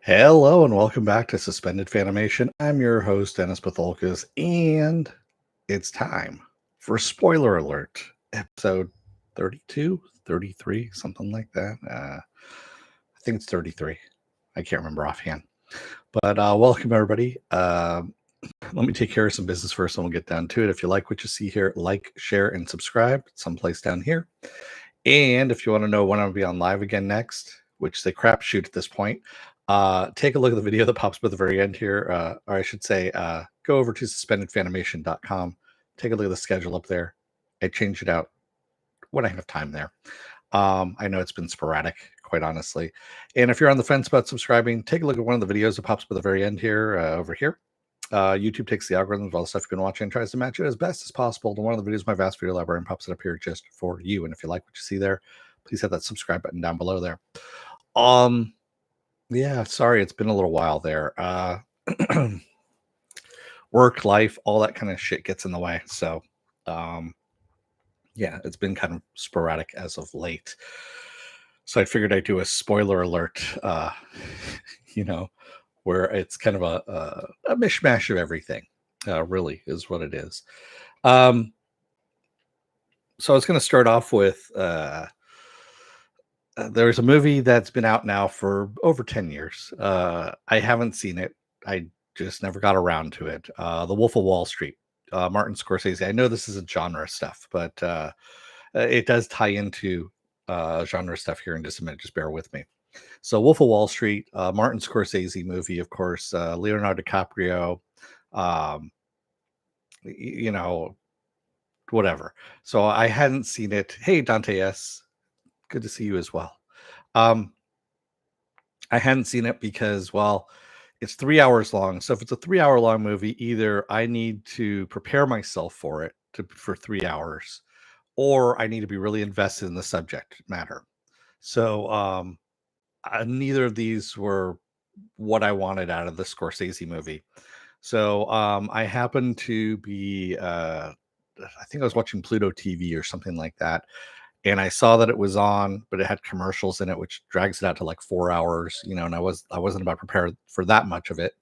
Hello and welcome back to Suspended Fanimation. I'm your host, Dennis Bithoulkas, and it's time for spoiler alert, episode 32, 33, something like that. I think it's 33. I can't remember offhand. But welcome, everybody. Let me take care of some business first and we'll get down to it. If you like what you see here, like, share, and subscribe someplace down here. And if you want to know when I'll be on live again next, which is a crapshoot at this point, take a look at the video that pops up at the very end here. Or I should say, go over to suspendedfanimation.com. Take a look at the schedule up there. I change it out when I have time there. I know it's been sporadic, quite honestly. And if you're on the fence about subscribing, take a look at one of the videos that pops up at the very end here, over here. YouTube takes the algorithm of all the stuff you've been watching and tries to match it as best as possible to one of the videos of my vast video library and pops it up here just for you. And if you like what you see there, please hit that subscribe button down below there. Yeah, sorry, it's been a little while there. Work, life, all that kind of shit gets in the way. So, yeah, it's been kind of sporadic as of late. So I figured I'd do a spoiler alert, you know, where it's kind of a mishmash of everything, really is what it is. So I was going to start off with there's a movie that's been out now for over 10 years. I haven't seen it. I just never got around to it. The Wolf of Wall Street, Martin Scorsese. I know this isn't genre stuff, but it does tie into genre stuff here in just a minute. Just bear with me. So Wolf of Wall Street, Martin Scorsese movie, of course, Leonardo DiCaprio, um, you know, whatever. So I hadn't seen it. Hey, Dante S. Good to see you as well. I hadn't seen it because, well, it's 3 hours long. So if it's a 3 hour long movie, either I need to prepare myself for it for 3 hours, or I need to be really invested in the subject matter. So neither of these were what I wanted out of the Scorsese movie. So I happened to be, I think I was watching Pluto TV or something like that, and I saw that it was on, but it had commercials in it, which drags it out to like 4 hours, and I wasn't about prepared for that much of it.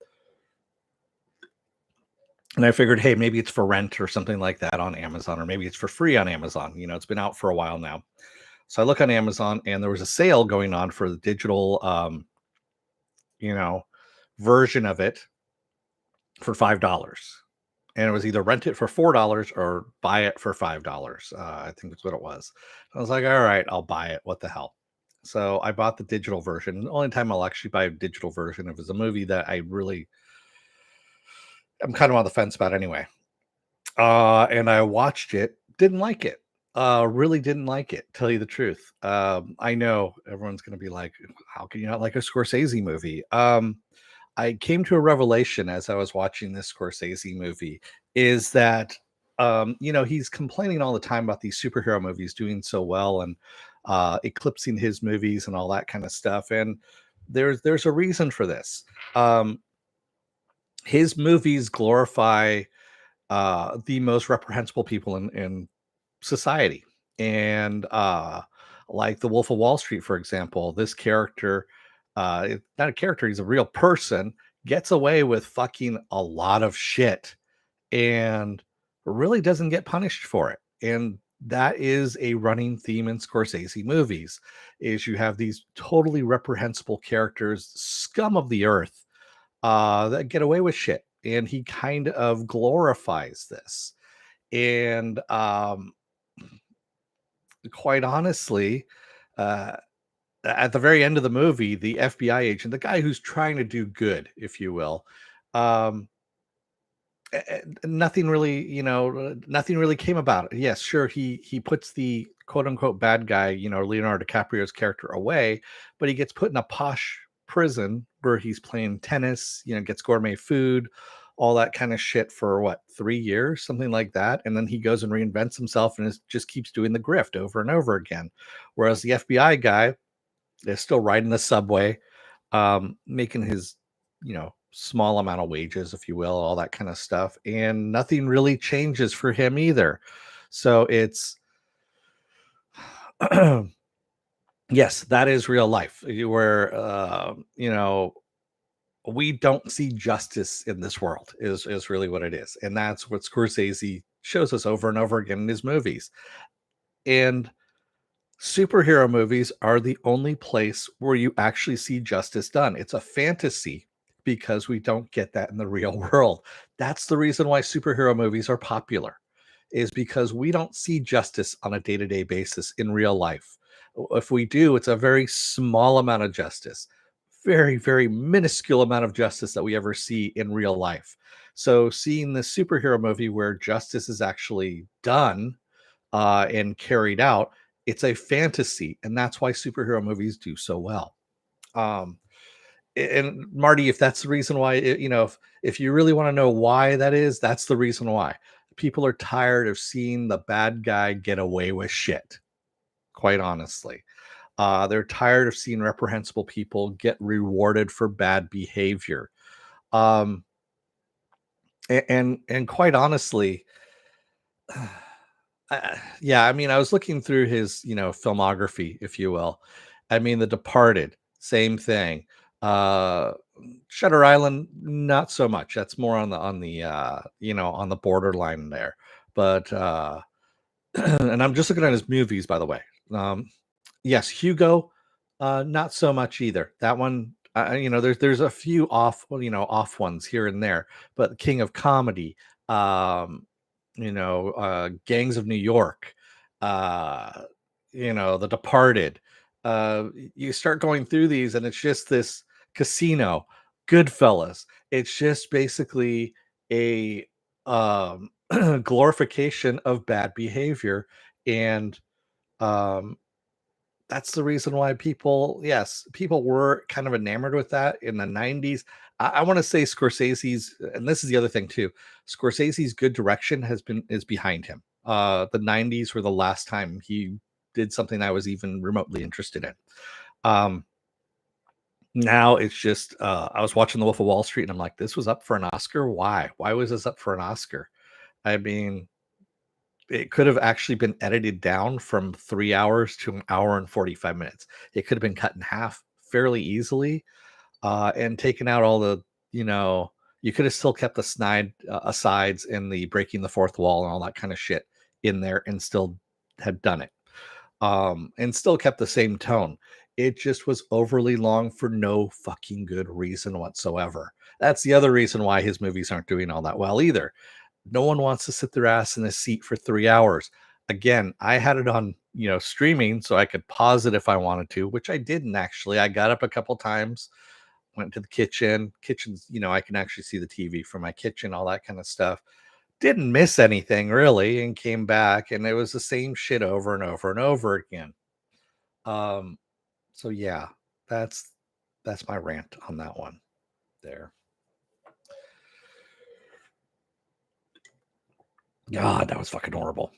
And I figured, hey, maybe it's for rent or something like that on Amazon, or maybe it's for free on Amazon. It's been out for a while now. So I look on Amazon and there was a sale going on for the digital, you know, version of it for $5. And it was either rent it for $4 or buy it for $5. I think that's what it was. I was like, all right, I'll buy it. What the hell? So I bought the digital version. The only time I'll actually buy a digital version if it's a movie that I'm kind of on the fence about anyway. And I watched it, didn't like it. Really didn't like it, tell you the truth. I know everyone's gonna be like, how can you not like a Scorsese movie? I came to a revelation as I was watching this Scorsese movie is that he's complaining all the time about these superhero movies doing so well and eclipsing his movies and all that kind of stuff. And there's a reason for this. Um, his movies glorify the most reprehensible people in society. And like the Wolf of Wall Street, for example, this character, not a character, he's a real person, gets away with fucking a lot of shit and really doesn't get punished for it. And that is a running theme in Scorsese movies is you have these totally reprehensible characters, scum of the earth, that get away with shit. And he kind of glorifies this. And quite honestly, uh, at the very end of the movie, the FBI agent, the guy who's trying to do good, if you will, um, nothing really, nothing really came about it. Yes, sure, he puts the quote unquote bad guy, Leonardo DiCaprio's character away, but he gets put in a posh prison where he's playing tennis, gets gourmet food, all that kind of shit for what, 3 years, something like that. And then he goes and reinvents himself and just keeps doing the grift over and over again. Whereas the FBI guy is still riding the subway, making his, small amount of wages, if you will, all that kind of stuff. And nothing really changes for him either. So it's, yes, that is real life where, we don't see justice in this world is really what it is. And that's what Scorsese shows us over and over again in his movies. And superhero movies are the only place where you actually see justice done. It's a fantasy because we don't get that in the real world. That's the reason why superhero movies are popular, is because we don't see justice on a day-to-day basis in real life. If we do, it's a very small amount of justice, very, very minuscule amount of justice that we ever see in real life. So seeing this superhero movie where justice is actually done and carried out, it's a fantasy, and that's why superhero movies do so well. Um, and Marty, if that's the reason why, if you really want to know why that is, that's the reason why. People are tired of seeing the bad guy get away with shit. Quite honestly, they're tired of seeing reprehensible people get rewarded for bad behavior. Um, and quite honestly, yeah, I mean, I was looking through his, filmography, if you will. I mean, The Departed, same thing. Uh, Shutter Island, not so much. That's more on the borderline there. But and I'm just looking at his movies, by the way. Um, yes, Hugo, not so much either. That one, there's a few off, off ones here and there, but King of Comedy, um, Gangs of New York, uh, The Departed. You start going through these, and it's just this Casino, Goodfellas. It's just basically a glorification of bad behavior, and um, that's the reason why people were kind of enamored with that in the 90s. I want to say Scorsese's, and this is the other thing too, Scorsese's good direction is behind him. The 90s were the last time he did something I was even remotely interested in. Um, Now it's just I was watching The Wolf of Wall Street and I'm like, this was up for an Oscar. Why? Why was this up for an Oscar? I mean, it could have actually been edited down from 3 hours to an hour and 45 minutes. It could have been cut in half fairly easily, and taken out all the, you know, you could have still kept the asides and the breaking the fourth wall and all that kind of shit in there and still had done it, and still kept the same tone. It just was overly long for no fucking good reason whatsoever. That's the other reason why his movies aren't doing all that well either. No one wants to sit their ass in a seat for 3 hours. Again, I had it on, streaming so I could pause it if I wanted to, which I didn't actually. I got up a couple times, went to the kitchen. Kitchen's, I can actually see the TV from my kitchen, all that kind of stuff. Didn't miss anything really, and came back, and it was the same shit over and over and over again. Um, so yeah, that's that's my rant on that one there. God, that was fucking horrible.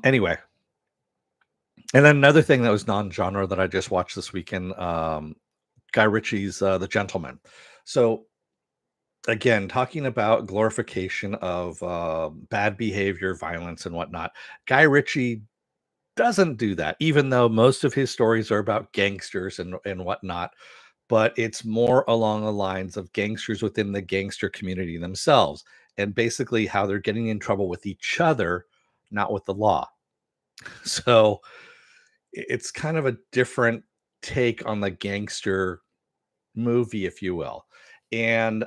Anyway, and then another thing that was non-genre that I just watched this weekend, Guy Ritchie's The Gentleman. So again, talking about glorification of bad behavior, violence, and whatnot. Guy Ritchie doesn't do that, even though most of his stories are about gangsters and whatnot. But it's more along the lines of gangsters within the gangster community themselves, and basically how they're getting in trouble with each other, not with the law. So it's kind of a different take on the gangster movie, if you will. And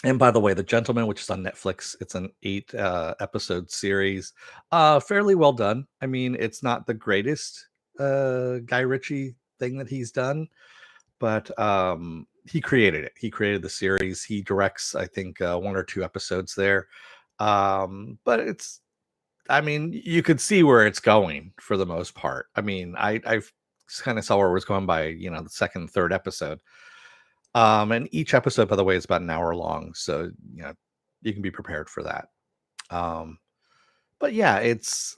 and by the way, The Gentleman, which is on Netflix, it's an 8 episode series. Fairly well done. I mean, it's not the greatest Guy Ritchie thing that he's done, but he created it. He created the series. He directs, I think, one or two episodes there. But it's, I mean, you could see where it's going for the most part. I mean, I've kind of saw where it was going by, the second, third episode. And each episode, by the way, is about an hour long, so you can be prepared for that. Um, but yeah, it's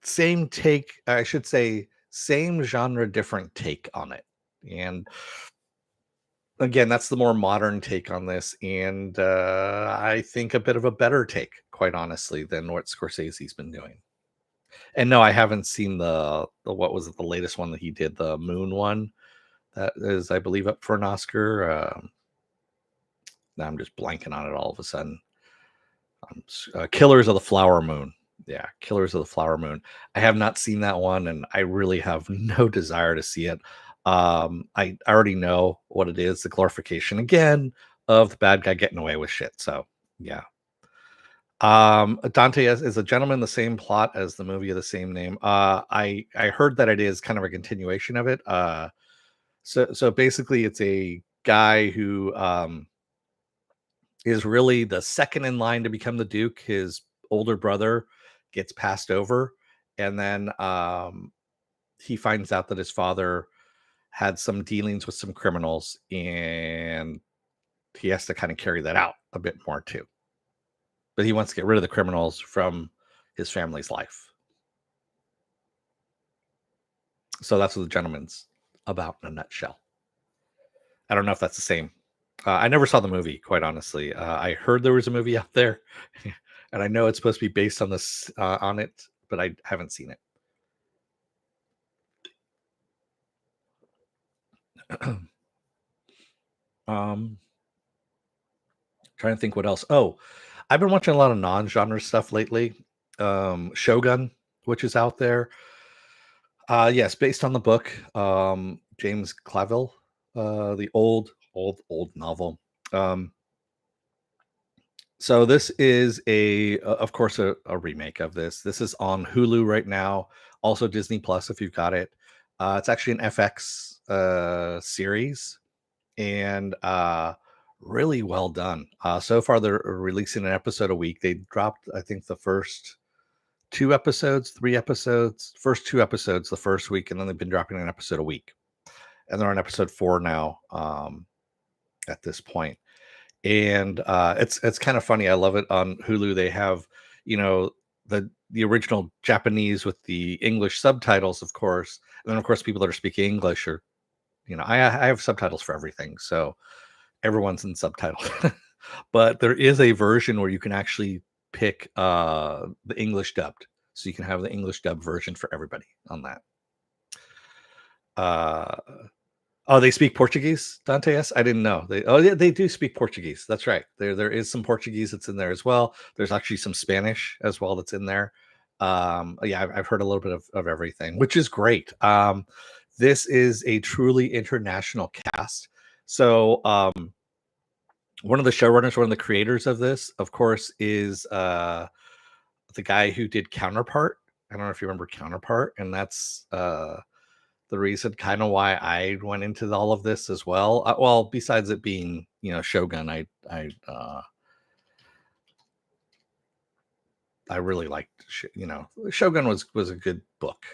same take, I should say, same genre, different take on it. And again, that's the more modern take on this, and I think a bit of a better take, quite honestly, than what Scorsese's been doing. And no, I haven't seen the what was it, the latest one that he did, the Moon one. that is, I believe, up for an Oscar. Now I'm just blanking on it all of a sudden. Killers of the Flower Moon. Yeah, Killers of the Flower Moon. I have not seen that one, and I really have no desire to see it. I already know what it is, the glorification again of the bad guy getting away with shit. So yeah. Dante is a gentleman, the same plot as the movie of the same name. I heard that it is kind of a continuation of it. So basically, it's a guy who is really the second in line to become the Duke. His older brother gets passed over, and then he finds out that his father had some dealings with some criminals, and he has to kind of carry that out a bit more too. But he wants to get rid of the criminals from his family's life. So that's what the gentleman's about in a nutshell. I don't know if that's the same. I never saw the movie, quite honestly. I heard there was a movie out there, and I know it's supposed to be based on this on it, but I haven't seen it. um, Trying to think what else. Oh, I've been watching a lot of non-genre stuff lately. Shogun, which is out there. Yes, based on the book, James Clavell, the old novel. Um, so this is of course, a remake of this. This is on Hulu right now. Also Disney Plus if you've got it. It's actually an FX series, and really well done. So far, they're releasing an episode a week. They dropped, I think, the first 2 episodes, 3 episodes, first 2 episodes the first week, and then they've been dropping an episode a week. And they're on episode 4 now, at this point. And it's kind of funny. I love it on Hulu. They have, you know, the original Japanese with the English subtitles, of course. And then of course people that are speaking English are, I have subtitles for everything. So everyone's in subtitles. But there is a version where you can actually pick the English dubbed. So you can have the English dub version for everybody on that. Uh Oh, they speak Portuguese, Dante? Yes, I didn't know. Yeah, they do speak Portuguese. That's right. There is some Portuguese that's in there as well. There's actually some Spanish as well that's in there. Yeah, I've heard a little bit of everything, which is great. This is a truly international cast. So one of the showrunners, one of the creators of this, of course, is the guy who did Counterpart. I don't know if you remember Counterpart, and that's the reason kind of why I went into all of this as well. Well, besides it being, Shogun, I really liked, Shogun was a good book.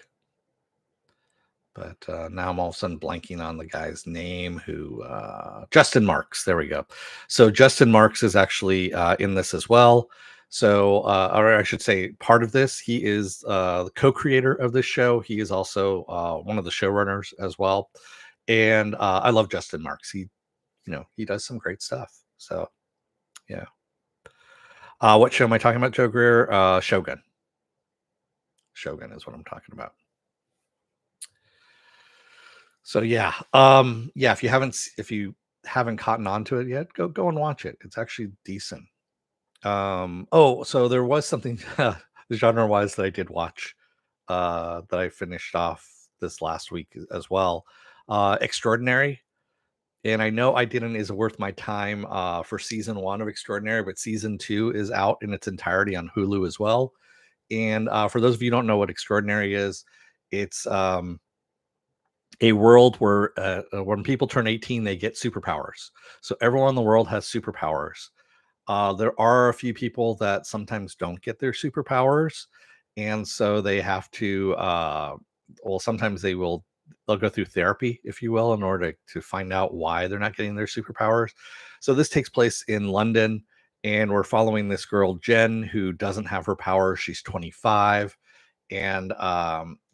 But now I'm all of a sudden blanking on the guy's name who, Justin Marks. There we go. So Justin Marks is actually in this as well. So, or I should say, part of this, he is the co-creator of this show. He is also one of the showrunners as well. And I love Justin Marks. He does some great stuff. So, yeah. What show am I talking about, Joe Greer? Shogun. Shogun is what I'm talking about. So yeah, if you haven't cotton on to it yet, go and watch it. It's actually decent. So there was something genre wise that I did watch that I finished off this last week as well. Extraordinary. And I know I didn't is worth my time for season 1 of Extraordinary, but season 2 is out in its entirety on Hulu as well. And for those of you who don't know what Extraordinary is, it's a world where when people turn 18, they get superpowers. So everyone in the world has superpowers. There are a few people that sometimes don't get their superpowers, and so they have to. Well, sometimes they'll go through therapy, if you will, in order to find out why they're not getting their superpowers. So this takes place in London, and we're following this girl Jen who doesn't have her powers. She's 25, and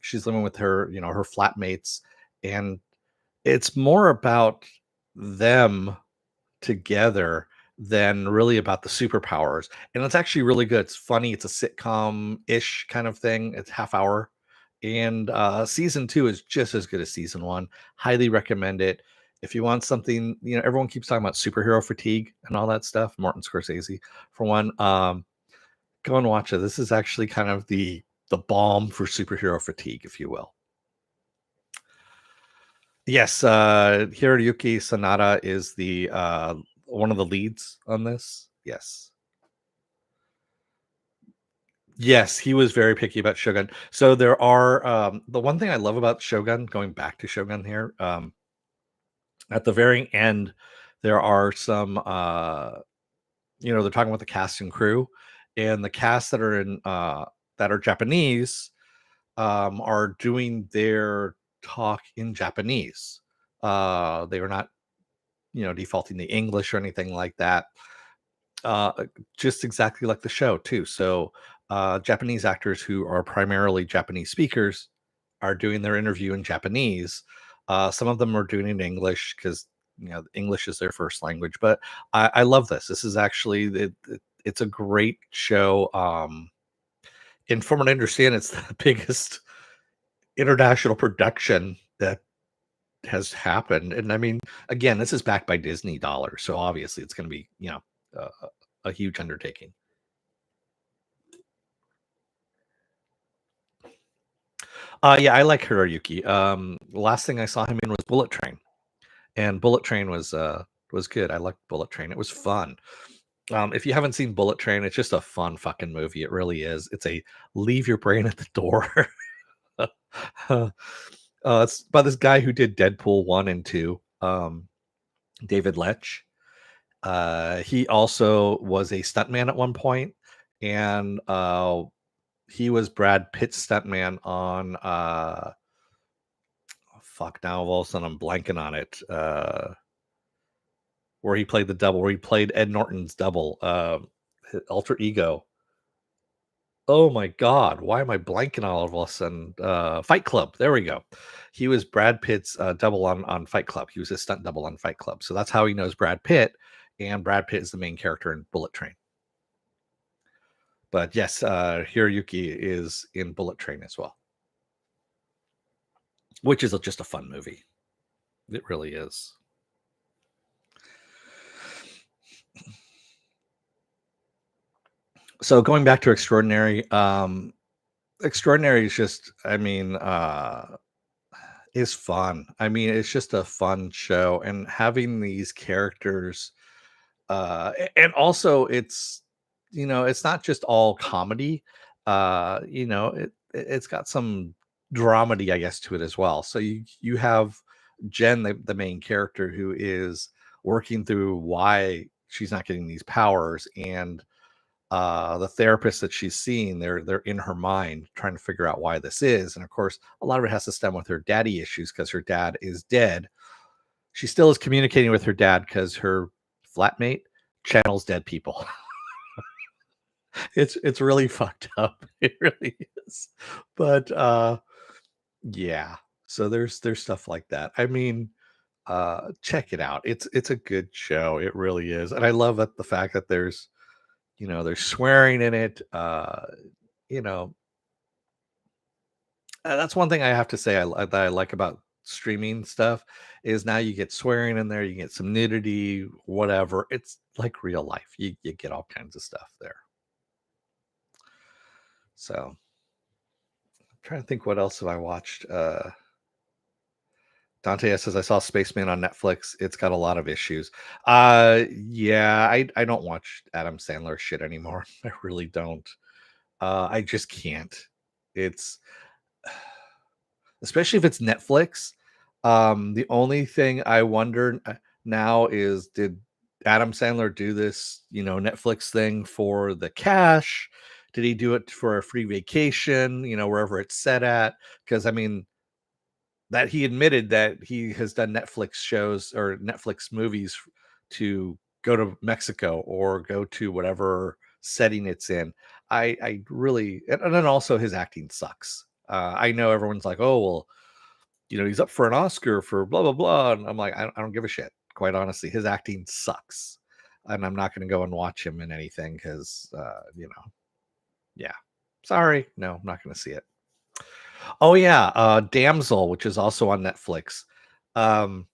she's living with her flatmates, and it's more about them together than really about the superpowers. And it's actually really good. It's funny. It's a sitcom-ish kind of thing. It's half hour. And season 2 is just as good as season 1. Highly recommend it. If you want something, everyone keeps talking about superhero fatigue and all that stuff. Martin Scorsese, for one, go and watch it. This is actually kind of the balm for superhero fatigue, if you will. Yes, Hiroyuki Sanada is the one of the leads on this. Yes. Yes, he was very picky about Shogun. So there are the one thing I love about Shogun, going back to Shogun here, at the very end, there are some they're talking about the cast and crew, and the cast that are Japanese are doing their talk in Japanese. They are not, defaulting to English or anything like that. Uh, just exactly like the show too. So, Japanese actors who are primarily Japanese speakers are doing their interview in Japanese. Some of them are doing it in English because English is their first language. But I love this. This is actually it's a great show. And from what I understand, it's the biggest international production that has happened. And I mean, again, this is backed by Disney dollars, so obviously it's going to be a huge undertaking. Yeah, I like Hiroyuki. The last thing I saw him in was Bullet Train, and Bullet Train was good. I liked Bullet Train. It was fun. If you haven't seen Bullet Train, it's just a fun fucking movie. It really is. It's a leave your brain at the door. It's by this guy who did Deadpool 1 and 2, David Lech. He also was a stuntman at one point, and he was Brad Pitt's stuntman on fuck, now all of a sudden I'm blanking on it. Where he played the double, where he played Ed Norton's double, alter ego. Oh my god, why am I blanking all of a sudden? Fight Club. There we go. He was Brad Pitt's double on Fight Club. He was his stunt double on Fight Club. So that's how he knows Brad Pitt, and Brad Pitt is the main character in Bullet Train. But yes, Hiroyuki is in Bullet Train as well, which is just a fun movie. It really is. So going back to Extraordinary, Extraordinary is just, I mean, is fun. I mean, it's just a fun show, and having these characters, and also it's not just all comedy. It's got some dramedy, I guess, to it as well. So you have Jen, the main character, who is working through why she's not getting these powers, and the therapist that she's seeing, they're in her mind trying to figure out why this is. And of course, a lot of it has to stem with her daddy issues because her dad is dead. She still is communicating with her dad because her flatmate channels dead people. It's really fucked up. It really is. But yeah. So there's stuff like that. I mean, check it out. It's a good show. It really is. And I love that the fact that there's swearing in it. You know, that's one thing I have to say that I like about streaming stuff is now you get swearing in there, you get some nudity, whatever. It's like real life. You get all kinds of stuff there. So I'm trying to think what else have I watched. Dante says I saw Spaceman on Netflix. It's got a lot of issues. Yeah, I don't watch Adam Sandler shit anymore. I really don't. I just can't. It's especially if it's Netflix. The only thing I wonder now is, did Adam Sandler do this, Netflix thing for the cash? Did he do it for a free vacation, wherever it's set at? Because I mean, that he admitted that he has done Netflix shows or Netflix movies to go to Mexico or go to whatever setting it's in. I really, and then also his acting sucks. I know everyone's like, oh well, he's up for an Oscar for blah blah blah, and I'm like, I don't give a shit. Quite honestly, his acting sucks, and I'm not going to go and watch him in anything because, yeah. Sorry, no, I'm not going to see it. Oh yeah, Damsel, which is also on Netflix. Um,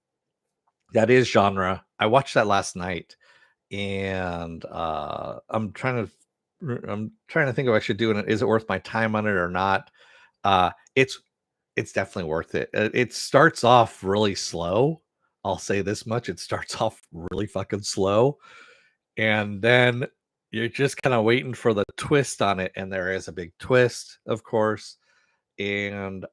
that is genre. I watched that last night, and I'm trying to think if I should do it. Is it worth my time on it or not? Uh, it's it's definitely worth it. It starts off really slow. I'll say this much: it starts off really fucking slow, and then you're just kind of waiting for the twist on it, and there is a big twist, of course. And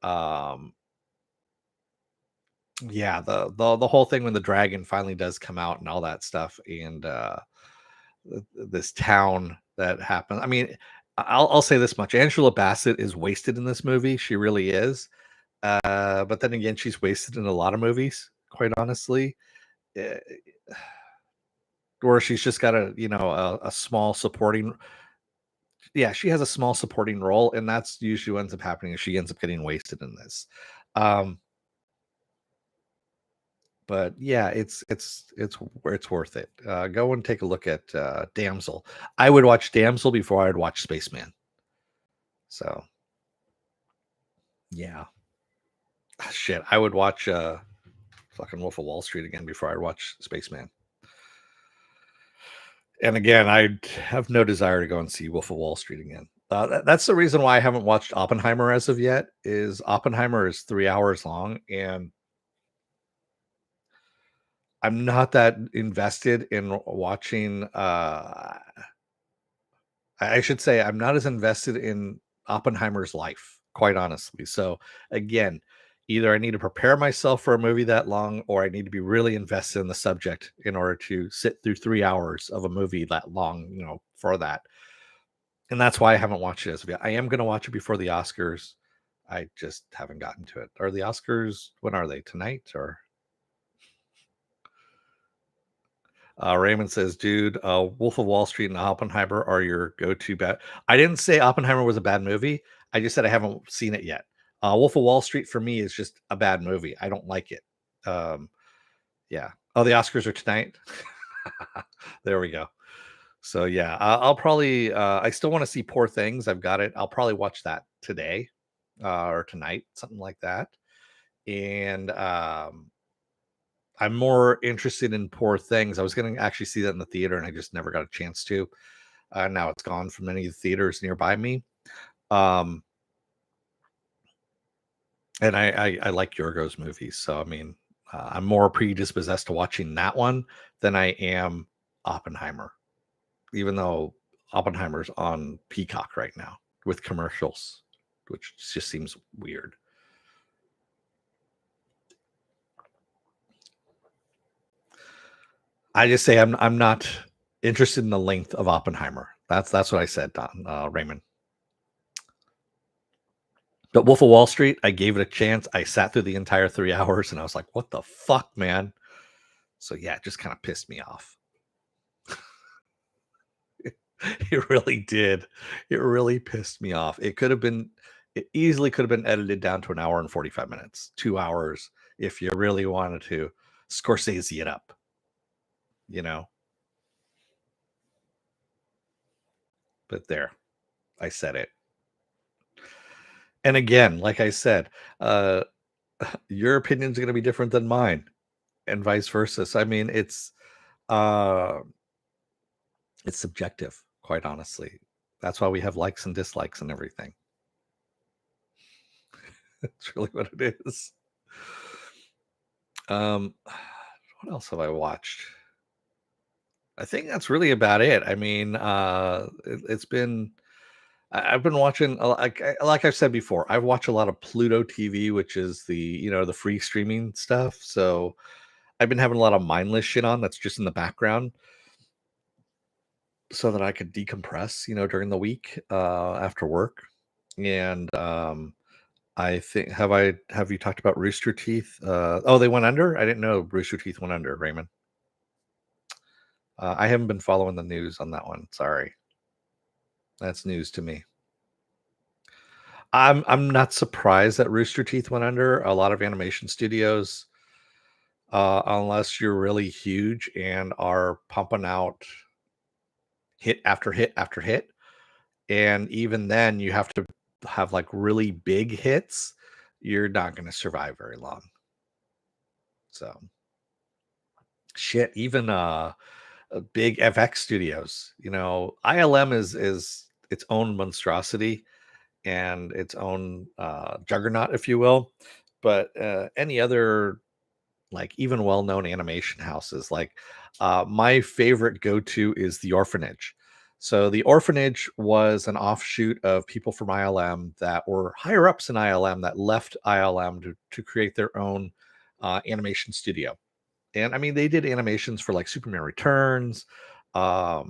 yeah, the whole thing when the dragon finally does come out and all that stuff, and this town that happened. I mean, I'll say this much: Angela Bassett is wasted in this movie. She really is. But then again, she's wasted in a lot of movies, quite honestly. eh, Or she's just got a small supporting. Yeah, she has a small supporting role, and that's usually what ends up happening. Is she ends up getting wasted in this. Um, but yeah, it's worth it. Go and take a look at Damsel. I would watch Damsel before I'd watch Spaceman. So yeah. Shit, I would watch fucking Wolf of Wall Street again before I'd watch Spaceman. And again, I have no desire to go and see Wolf of Wall Street again. That's the reason why I haven't watched Oppenheimer as of yet. Is Oppenheimer is 3 hours long, and I'm not that invested in watching. I should say I'm not as invested in Oppenheimer's life, quite honestly. So again, either I need to prepare myself for a movie that long, or I need to be really invested in the subject in order to sit through 3 hours of a movie that long, for that. And that's why I haven't watched it as of yet. I am going to watch it before the Oscars. I just haven't gotten to it. Are the Oscars, when are they? Tonight or? Raymond says, dude, Wolf of Wall Street and Oppenheimer are your go-to bad. I didn't say Oppenheimer was a bad movie. I just said I haven't seen it yet. Wolf of Wall Street for me is just a bad movie. I don't like it. Um, yeah. Oh, the Oscars are tonight. There we go. So yeah, I'll probably. I still want to see Poor Things. I've got it. I'll probably watch that today or tonight, something like that. And I'm more interested in Poor Things. I was going to actually see that in the theater, and I just never got a chance to. Now it's gone from many of the theaters nearby me. Um, and I like Yorgos movies, so I mean, I'm more predisposed to watching that one than I am Oppenheimer, even though Oppenheimer's on Peacock right now with commercials, which just seems weird. I just say I'm not interested in the length of Oppenheimer. That's what I said, Don Raymond. But Wolf of Wall Street, I gave it a chance. I sat through the entire 3 hours, and I was like, "What the fuck, man?" So yeah, it just kind of pissed me off. It really did. It really pissed me off. It easily could have been edited down to an hour and 45 minutes, 2 hours, if you really wanted to Scorsese it up, you know. But there, I said it. And again, like I said, uh, your opinion is going to be different than mine, and vice versa. So, I mean, uh, it's subjective, quite honestly. That's why we have likes and dislikes and everything. That's really what it is. What else have I watched? I think that's really about it. I mean, it's been I've been watching like I've said before. I've watched a lot of Pluto TV, which is the free streaming stuff. So I've been having a lot of mindless shit on that's just in the background, so that I could decompress, during the week after work. And I think have you talked about Rooster Teeth? Oh, they went under. I didn't know Rooster Teeth went under, Raymond. I haven't been following the news on that one. Sorry, that's news to me. I'm not surprised that Rooster Teeth went under. A lot of animation studios, unless you're really huge and are pumping out hit after hit after hit, and even then you have to have like really big hits, you're not going to survive very long. So shit, even big FX studios, ILM is its own monstrosity and its own juggernaut, if you will. But any other, like, even well-known animation houses, like, my favorite go-to is The Orphanage. So The Orphanage was an offshoot of people from ILM that were higher ups in ILM that left ILM to create their own animation studio. And I mean, they did animations for like Superman Returns. I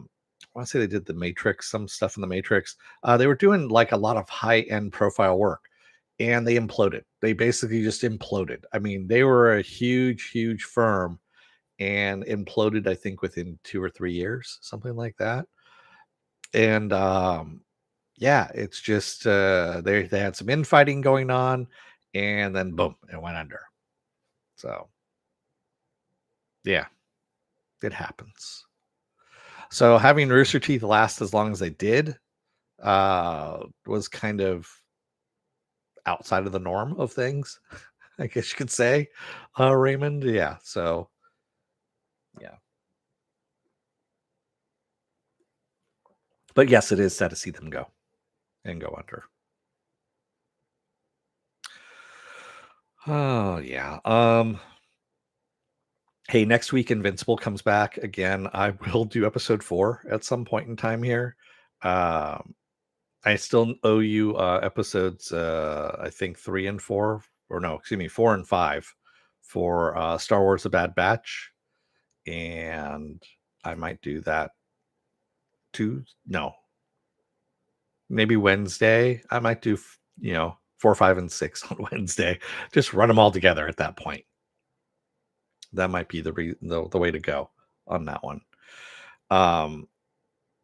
want to say they did the Matrix, some stuff in the Matrix. They were doing like a lot of high-end profile work, and they imploded. They basically just imploded. I mean, they were a huge, huge firm and imploded, I think, within 2 or 3 years, something like that. And yeah, it's just they had some infighting going on, and then boom, it went under. So yeah, it happens. So having Rooster Teeth last as long as they did was kind of outside of the norm of things, I guess you could say, Raymond. Yeah. So yeah, but yes, it is sad to see them go and go under. Oh yeah. Hey, next week Invincible comes back again. I will do episode 4 at some point in time here. Um, I still owe you episodes, I think 3 and 4, or no, excuse me, 4 and 5 for Star Wars: The Bad Batch, and I might do that too. No, maybe Wednesday. I might do 4, 5, and 6 on Wednesday. Just run them all together at that point. That might be the way to go on that one. Um,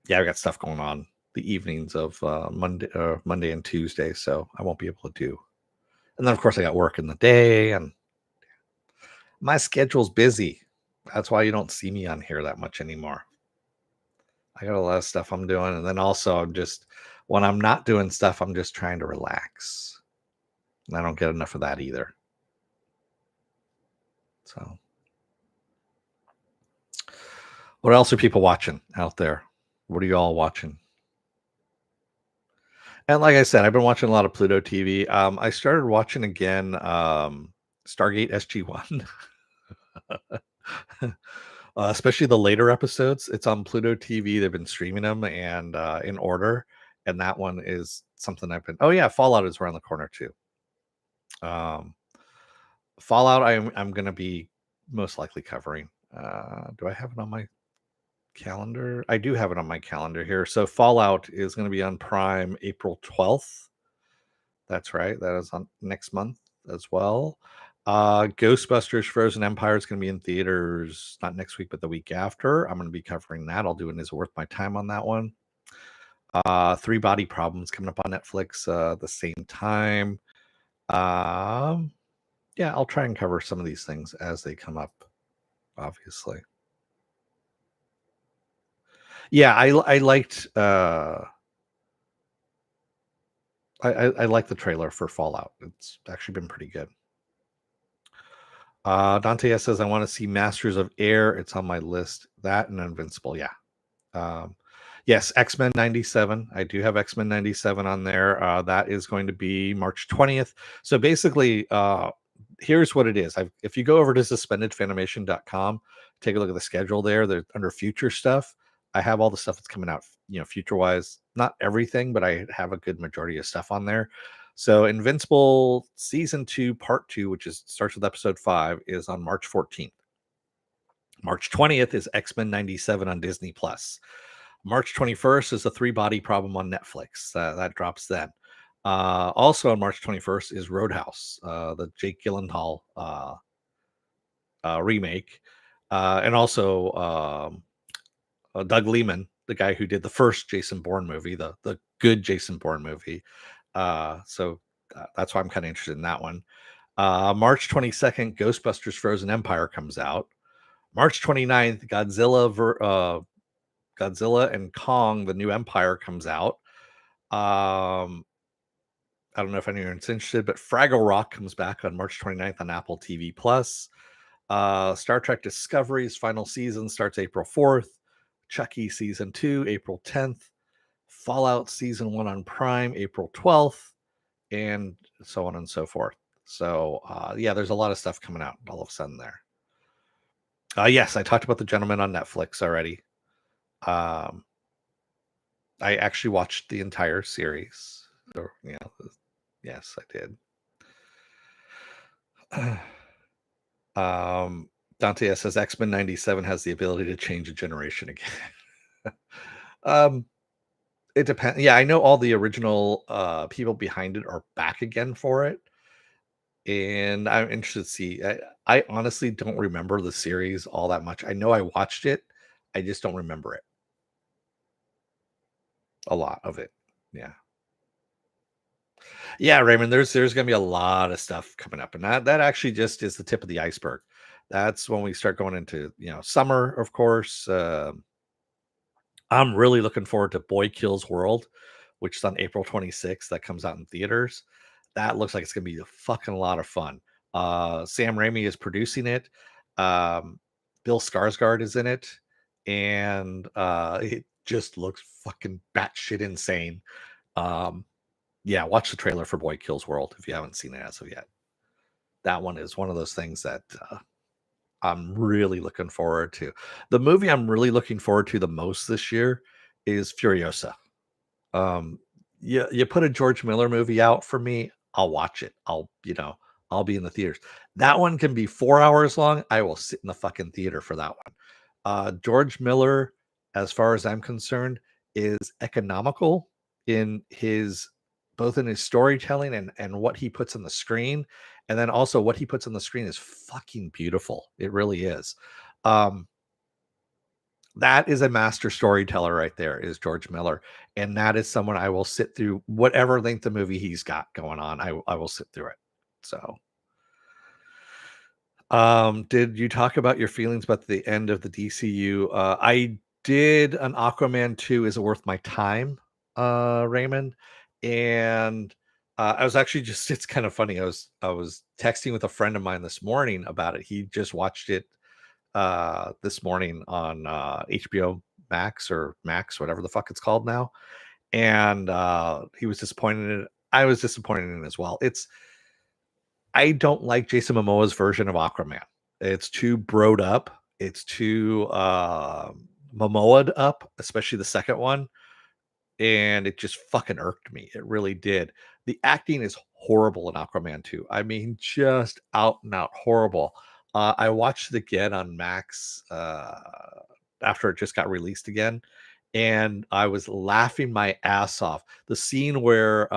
yeah, I've got stuff going on the evenings of Monday and Tuesday, so I won't be able to do. And then of course I got work in the day, and my schedule's busy. That's why you don't see me on here that much anymore. I got a lot of stuff I'm doing, and then also I'm just, when I'm not doing stuff, I'm just trying to relax. And I don't get enough of that either. So, what else are people watching out there? What are you all watching? And like I said, I've been watching a lot of Pluto TV. I started watching again Stargate SG-1, especially the later episodes. It's on Pluto TV. They've been streaming them and in order. And that one is something I've been. Oh yeah, Fallout is around the corner too. Um, Fallout, I'm going to be most likely covering. Do I have it on my calendar? I do have it on my calendar here. So Fallout is going to be on Prime April 12th. That's right. That is on next month as well. Ghostbusters Frozen Empire is going to be in theaters not next week, but the week after. I'm going to be covering that. I'll do an Is It Worth My Time on that one. Three Body Problems coming up on Netflix the same time. Yeah, I'll try and cover some of these things as they come up, obviously. Yeah, I liked I like the trailer for Fallout. It's actually been pretty good. Dante S says I want to see Masters of Air. It's on my list. That and Invincible. Yeah. Um, yes, X-Men 97. I do have X-Men 97 on there. That is going to be March 20th. So basically, here's what it is. If you go over to suspendedfanimation.com, take a look at the schedule there. There's under future stuff. I have all the stuff that's coming out, future wise. Not everything, but I have a good majority of stuff on there. So Invincible season 2, part 2, which starts with episode 5, is on March 14th. March 20th is X-Men 97 on Disney Plus. March 21st is a Three Body Problem on Netflix. That drops then. Also on March 21st is Roadhouse, the Jake Gyllenhaal remake, and also Doug Liman, the guy who did the first Jason Bourne movie, the good Jason Bourne movie. So that's why I'm kind of interested in that one. March 22nd, Ghostbusters Frozen Empire comes out. March 29th, Godzilla and Kong, the New Empire comes out. I don't know if anyone's interested, but Fraggle Rock comes back on March 29th on Apple TV Plus. Star Trek Discovery's final season starts April 4th. Chucky season 2, April 10th. Fallout season 1 on Prime, April 12th, and so on and so forth. So, yeah, there's a lot of stuff coming out all of a sudden there. Yes, I talked about The Gentleman on Netflix already. Um, I actually watched the entire series. Or, yes, I did. Dante says X-Men 97 has the ability to change a generation again. um, it depends. Yeah, I know all the original people behind it are back again for it. And I'm interested to see. I honestly don't remember the series all that much. I know I watched it. I just don't remember it. A lot of it. Yeah. Yeah, Raymond, there's gonna be a lot of stuff coming up. And that actually just is the tip of the iceberg. That's when we start going into, summer, of course. I'm really looking forward to Boy Kills World, which is on April 26th. That comes out in theaters. That looks like it's gonna be a fucking lot of fun. Sam Raimi is producing it. Um, Bill Skarsgård is in it, and it just looks fucking batshit insane. Um, yeah, watch the trailer for Boy Kills World if you haven't seen it as of yet. That one is one of those things that I'm really looking forward to. The movie I'm really looking forward to the most this year is Furiosa. Um, you put a George Miller movie out for me, I'll watch it. I'll be in the theaters. That one can be 4 hours long. I will sit in the fucking theater for that one. George Miller, as far as I'm concerned, is economical in his both in his storytelling and what he puts on the screen, and then also what he puts on the screen is fucking beautiful. It really is. Um, that is a master storyteller right there, is George Miller, and that is someone I will sit through whatever length of movie he's got going on. I will sit through it. So, did you talk about your feelings about the end of the DCU? I did. An Aquaman 2 is it worth my time, Raymond? And I was actually just it's kind of funny. I was texting with a friend of mine this morning about it. He just watched it this morning on HBO Max or Max, whatever the fuck it's called now. And he was disappointed in it. I was disappointed in it as well. I don't like Jason Momoa's version of Aquaman. It's too broed up. It's too Momoa'd up, especially the second one, and it just fucking irked me. It really did. The acting is horrible in Aquaman 2. I mean, just out and out horrible. I watched it again on Max after it just got released again, and I was laughing my ass off. The scene where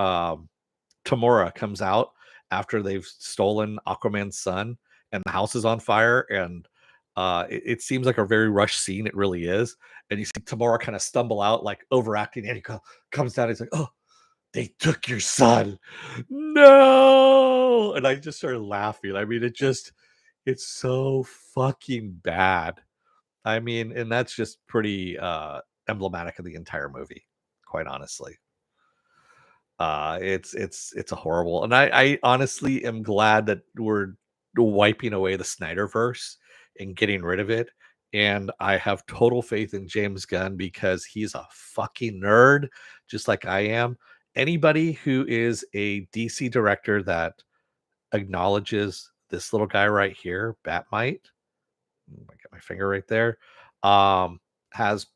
Tamora comes out after they've stolen Aquaman's son and the house is on fire, and it seems like a very rushed scene. It really is. And you see Tamora kind of stumble out, like overacting, and comes down. He's like, "Oh, they took your son, no!" And I just started laughing. I mean, it's so fucking bad. I mean, and that's just pretty emblematic of the entire movie, quite honestly. It's a horrible, and I honestly am glad that we're wiping away the Snyderverse and getting rid of it. And I have total faith in James Gunn because he's a fucking nerd, just like I am. Anybody who is a DC director that acknowledges this little guy right here, Batmite, I got my finger right there, um, has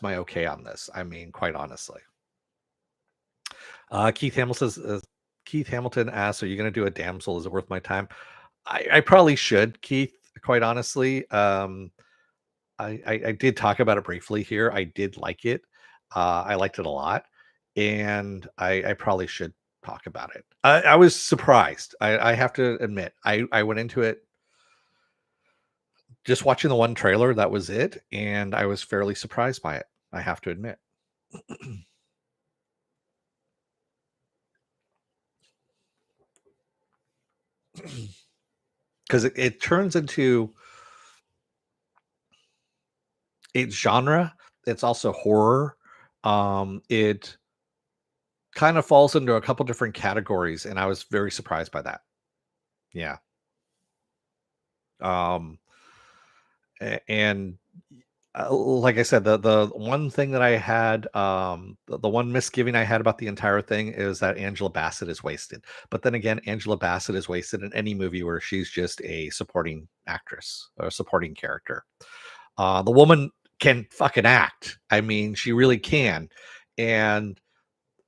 my okay on this. I mean, quite honestly. Keith Hamilton asks, "Are you going to do a damsel? Is it worth my time?" I probably should, Keith. Quite honestly, I did talk about it briefly here. I did like it. I liked it a lot, and I probably should talk about it. I was surprised. I have to admit, I went into it just watching the one trailer. That was it, and I was fairly surprised by it. I have to admit. Because it turns into it's genre. It's also horror. It kind of falls into a couple different categories, and I was very surprised by that. Yeah. Um, and like I said, the one thing that I had, the one misgiving I had about the entire thing is that Angela Bassett is wasted. But then again, Angela Bassett is wasted in any movie where she's just a supporting actress or a supporting character. The woman can fucking act. I mean, she really can. And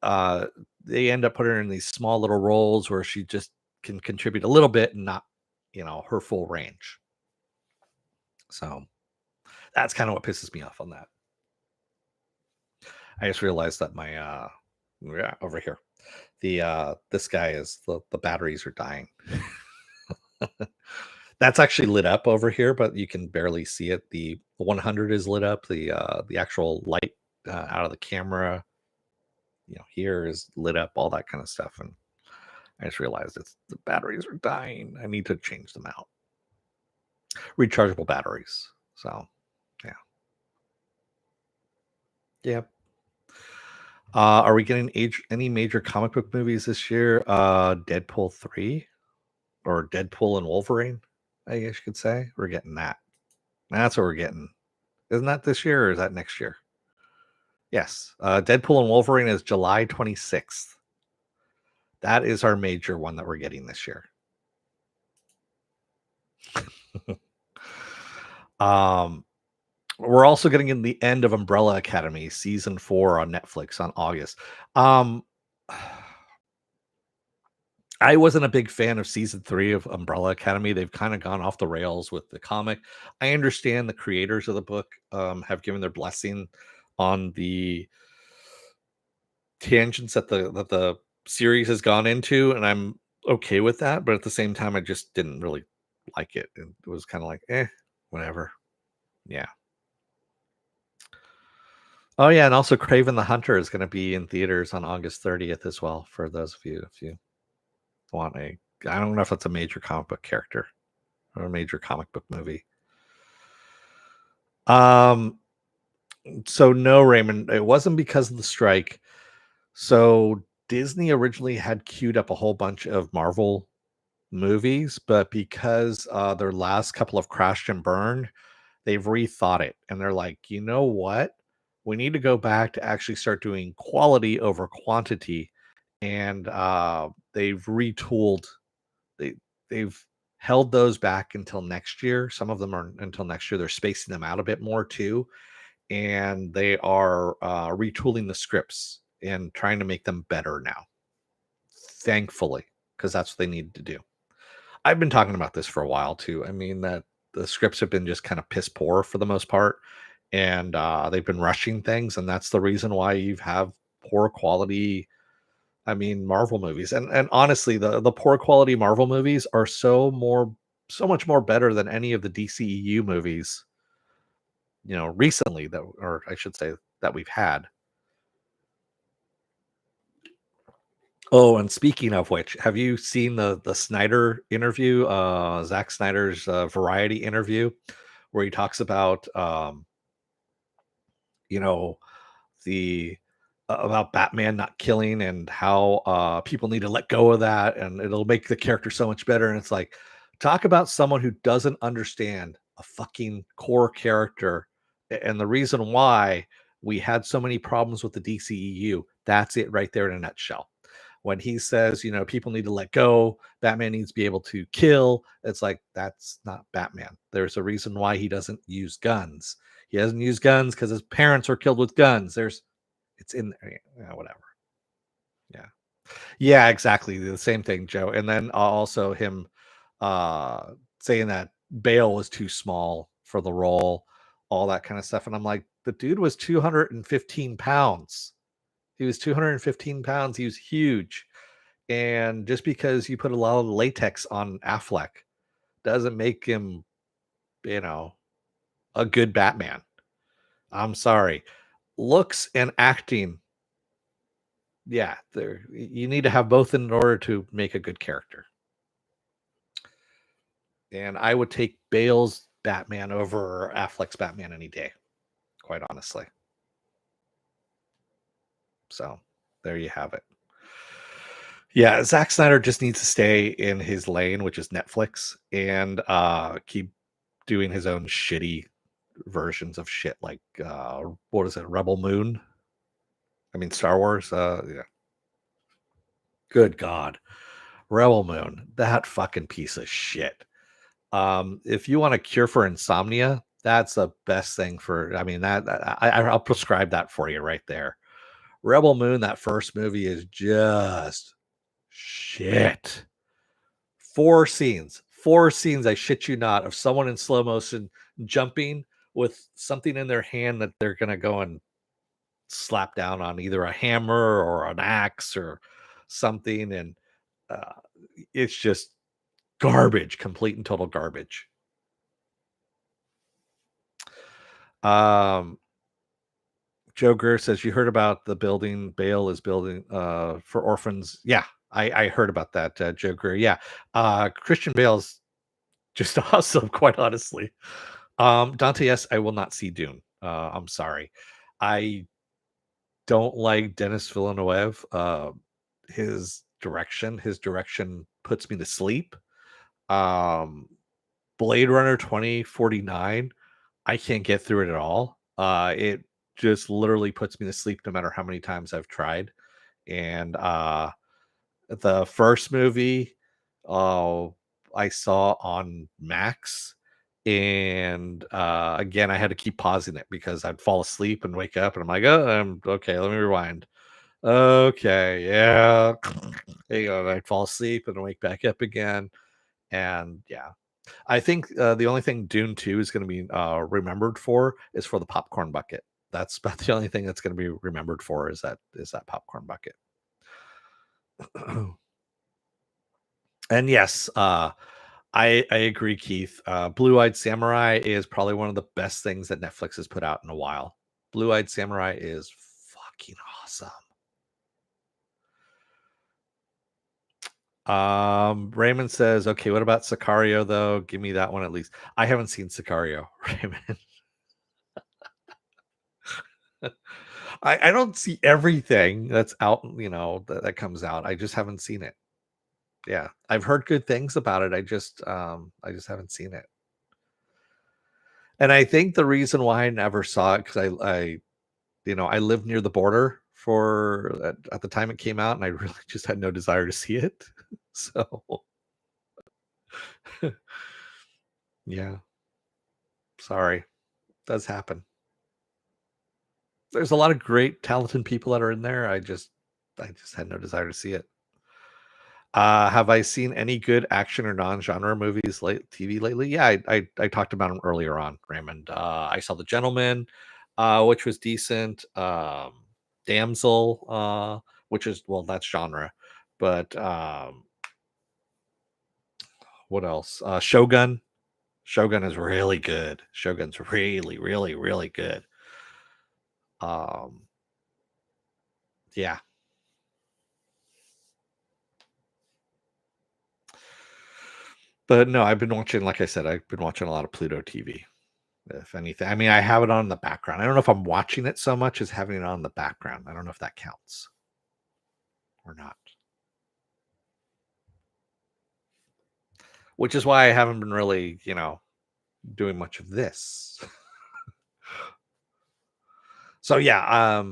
uh, they end up putting her in these small little roles where she just can contribute a little bit and not, her full range. So that's kind of what pisses me off on that. I just realized that my yeah, over here. This guy is the batteries are dying. That's actually lit up over here, but you can barely see it. The 100 is lit up. The actual light out of the camera, here is lit up, all that kind of stuff. And I just realized the batteries are dying. I need to change them out. Rechargeable batteries. So yeah. Yeah. Are we getting any major comic book movies this year? Deadpool 3 or Deadpool and Wolverine, I guess you could say. We're getting that. That's what we're getting. Isn't that this year or is that next year? Yes. Deadpool and Wolverine is July 26th. That is our major one that we're getting this year. um, we're also getting in the end of Umbrella Academy season 4 on Netflix on August. Um, I wasn't a big fan of season 3 of Umbrella Academy. They've kind of gone off the rails with the comic. I understand the creators of the book have given their blessing on the tangents that the series has gone into, and I'm okay with that. But at the same time, I just didn't really like it. It was kind of like, whatever. Yeah. Oh yeah, and also Craven the Hunter is going to be in theaters on August 30th as well. For those of you, if you want I don't know if it's a major comic book character or a major comic book movie. Um, so no, Raymond, it wasn't because of the strike. So Disney originally had queued up a whole bunch of Marvel movies, but because their last couple have crashed and burned, they've rethought it. And they're like, you know what? We need to go back to actually start doing quality over quantity. And they've retooled. They they've held those back until next year. Some of them are until next year. They're spacing them out a bit more too, and they are retooling the scripts and trying to make them better now. Thankfully, because that's what they need to do. I've been talking about this for a while too. I mean that the scripts have been just kind of piss poor for the most part, and they've been rushing things, and that's the reason why you have poor quality. I mean, Marvel movies, and honestly, the poor quality Marvel movies are so much more better than any of the DCEU movies, recently that, or I should say, that we've had. Oh, and speaking of which, have you seen the Snyder interview, Zack Snyder's Variety interview, where he talks about you know the about Batman not killing and how people need to let go of that and it'll make the character so much better. And it's like, talk about someone who doesn't understand a fucking core character and the reason why we had so many problems with the DCEU. That's it right there in a nutshell. When he says, people need to let go, Batman needs to be able to kill, it's like, that's not Batman. There's a reason why he doesn't use guns. He doesn't use guns because his parents were killed with guns. It's in there. Yeah, whatever. Yeah. Yeah, exactly. The same thing, Joe. And then also him uh saying that Bale was too small for the role, all that kind of stuff. And I'm like, the dude was 215 pounds. He was 215 pounds. He was huge. And just because you put a lot of latex on Affleck doesn't make him, you know, a good Batman. I'm sorry. Looks and acting, yeah, there you need to have both in order to make a good character. And I would take Bale's Batman over Affleck's Batman any day, quite honestly. So there you have it. Yeah, Zack Snyder just needs to stay in his lane, which is Netflix, and keep doing his own shitty versions of shit like what is it, Rebel Moon? I mean Star Wars. Yeah. Good God. Rebel Moon, that fucking piece of shit. If you want a cure for insomnia, that's the best thing for. I mean, I'll prescribe that for you right there. Rebel Moon, that first movie is just shit. Four scenes, I shit you not, of someone in slow motion jumping with something in their hand that they're gonna go and slap down on either a hammer or an axe or something, and uh, it's just garbage, complete and total garbage. Um, Joe Gurr says you heard about the building Bale is building for orphans. Yeah, I heard about that, Joe Gurr. Yeah, Christian Bale's just awesome, quite honestly. Dante, yes, I will not see Dune. I'm sorry. I don't like Dennis Villeneuve. His direction puts me to sleep. Um, Blade Runner 2049, I can't get through it at all. It just literally puts me to sleep no matter how many times I've tried. And the first movie, uh, I saw on Max, and again, I had to keep pausing it because I'd fall asleep and wake up, and I'm like, oh, okay. Let me rewind. Okay, yeah, there you go. I'd fall asleep and wake back up again, and yeah, I think the only thing Dune 2 is going to be remembered for is for the popcorn bucket. That's about the only thing that's going to be remembered for is that popcorn bucket. And yes, I agree, Keith. Blue Eyed Samurai is probably one of the best things that Netflix has put out in a while. Blue Eyed Samurai is fucking awesome. Raymond says, okay, what about Sicario though? Give me that one at least. I haven't seen Sicario, Raymond. I don't see everything that's out, that comes out. I just haven't seen it. Yeah. I've heard good things about it. I just haven't seen it. And I think the reason why I never saw it because I lived near the border for at the time it came out, and I really just had no desire to see it. So yeah, sorry. Does happen. There's a lot of great talented people that are in there. I just had no desire to see it. Have I seen any good action or non-genre movies late TV lately? Yeah, I talked about them earlier on, Raymond. I saw The Gentleman, which was decent. Damsel, which is well, that's genre, but what else? Shogun. Shogun is really good. Shogun's really, really, really good. Um, yeah. But no, I've been watching, like I said, I've been watching a lot of Pluto TV. If anything, I mean, I have it on in the background. I don't know if I'm watching it so much as having it on in the background. I don't know if that counts or not. Which is why I haven't been really, doing much of this. So yeah,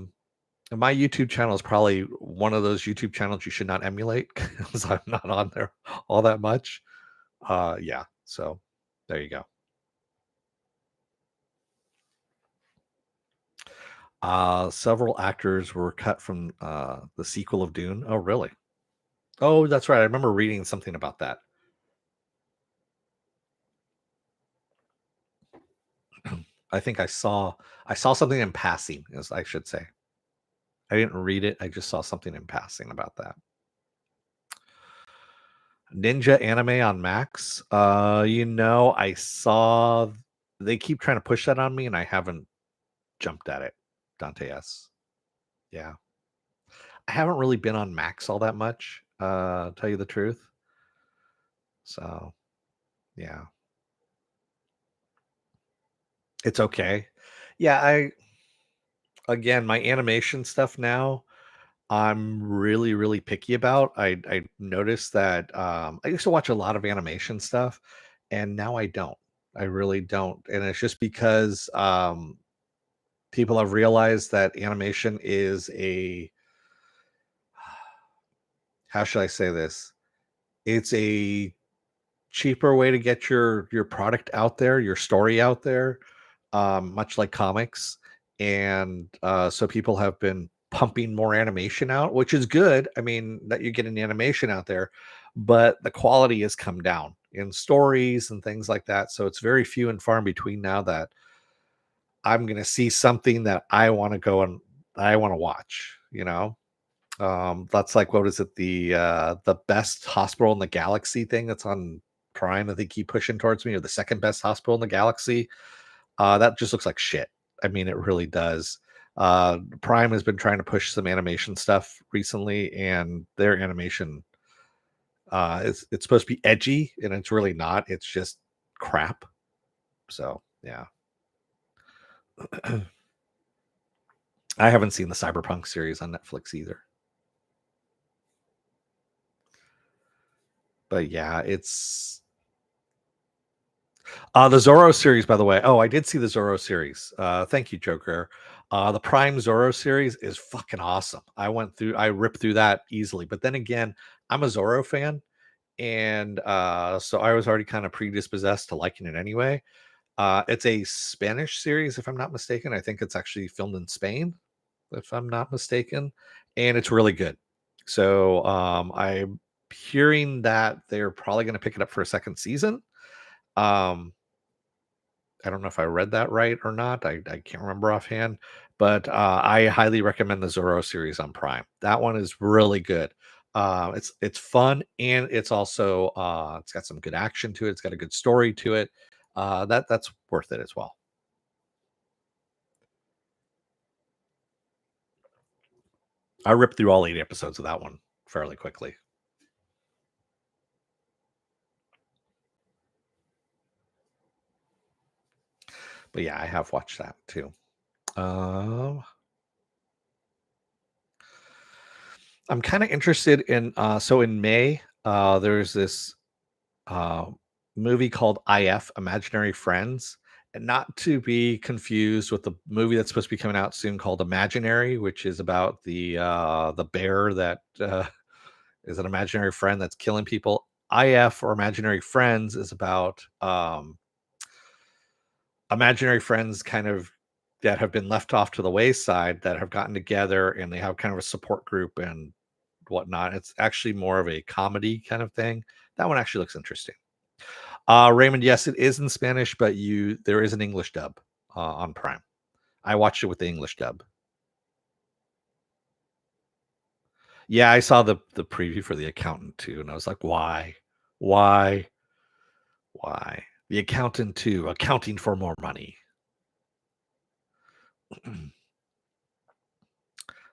my YouTube channel is probably one of those YouTube channels you should not emulate because I'm not on there all that much. Yeah, so there you go. Several actors were cut from the sequel of Dune. Oh, really? Oh, that's right. I remember reading something about that. I think I saw something in passing, as I should say. I didn't read it. I just saw something in passing about that. Ninja anime on Max. I saw they keep trying to push that on me, and I haven't jumped at it. Dante S. Yeah, I haven't really been on Max all that much. Tell you the truth. So yeah, it's okay. Yeah, I again my animation stuff now. I'm really, really picky about. I noticed that I used to watch a lot of animation stuff, and now I don't. I really don't, and it's just because people have realized that animation is a, how should I say this? It's a cheaper way to get your product out there, your story out there, much like comics. And so people have been pumping more animation out, which is good. I mean, that you're getting animation out there, but the quality has come down in stories and things like that. So it's very few and far in between now that I'm going to see something that I want to go and I want to watch, you know? That's like, what is it? The best hospital in the galaxy thing that's on Prime that they keep pushing towards me, or the second best hospital in the galaxy. That just looks like shit. I mean, it really does. Prime has been trying to push some animation stuff recently, and their animation it's supposed to be edgy, and it's really not. It's just crap. So yeah, I haven't seen the Cyberpunk series on Netflix either. But yeah, it's the Zorro series, by the way. Oh, I did see the Zorro series. Thank you, Joker. The Prime Zorro series is fucking awesome. I ripped through that easily. But then again, I'm a Zorro fan, and so I was already kind of predispossessed to liking it anyway. It's a Spanish series, if I'm not mistaken. I think it's actually filmed in Spain, if I'm not mistaken, and it's really good. So I'm hearing that they're probably going to pick it up for a second season. Um, I don't know if I read that right or not. I can't remember offhand, but I highly recommend the Zorro series on Prime. That one is really good. It's fun, and it's also it's got some good action to it. It's got a good story to it. That's worth it as well. I ripped through all 8 episodes of that one fairly quickly. But yeah, I have watched that too. Um, I'm kind of interested in so in May, there's this uh, movie called IF, Imaginary Friends, and not to be confused with the movie that's supposed to be coming out soon called Imaginary, which is about the bear that is an imaginary friend that's killing people. IF, or Imaginary Friends, is about imaginary friends kind of that have been left off to the wayside, that have gotten together and they have kind of a support group and whatnot. It's actually more of a comedy kind of thing. That one actually looks interesting. Raymond, yes, it is in Spanish, but you there is an English dub on Prime. I watched it with the English dub. Yeah, I saw the preview for the accountant too, and I was like, why, why? The accountant too, accounting for more money.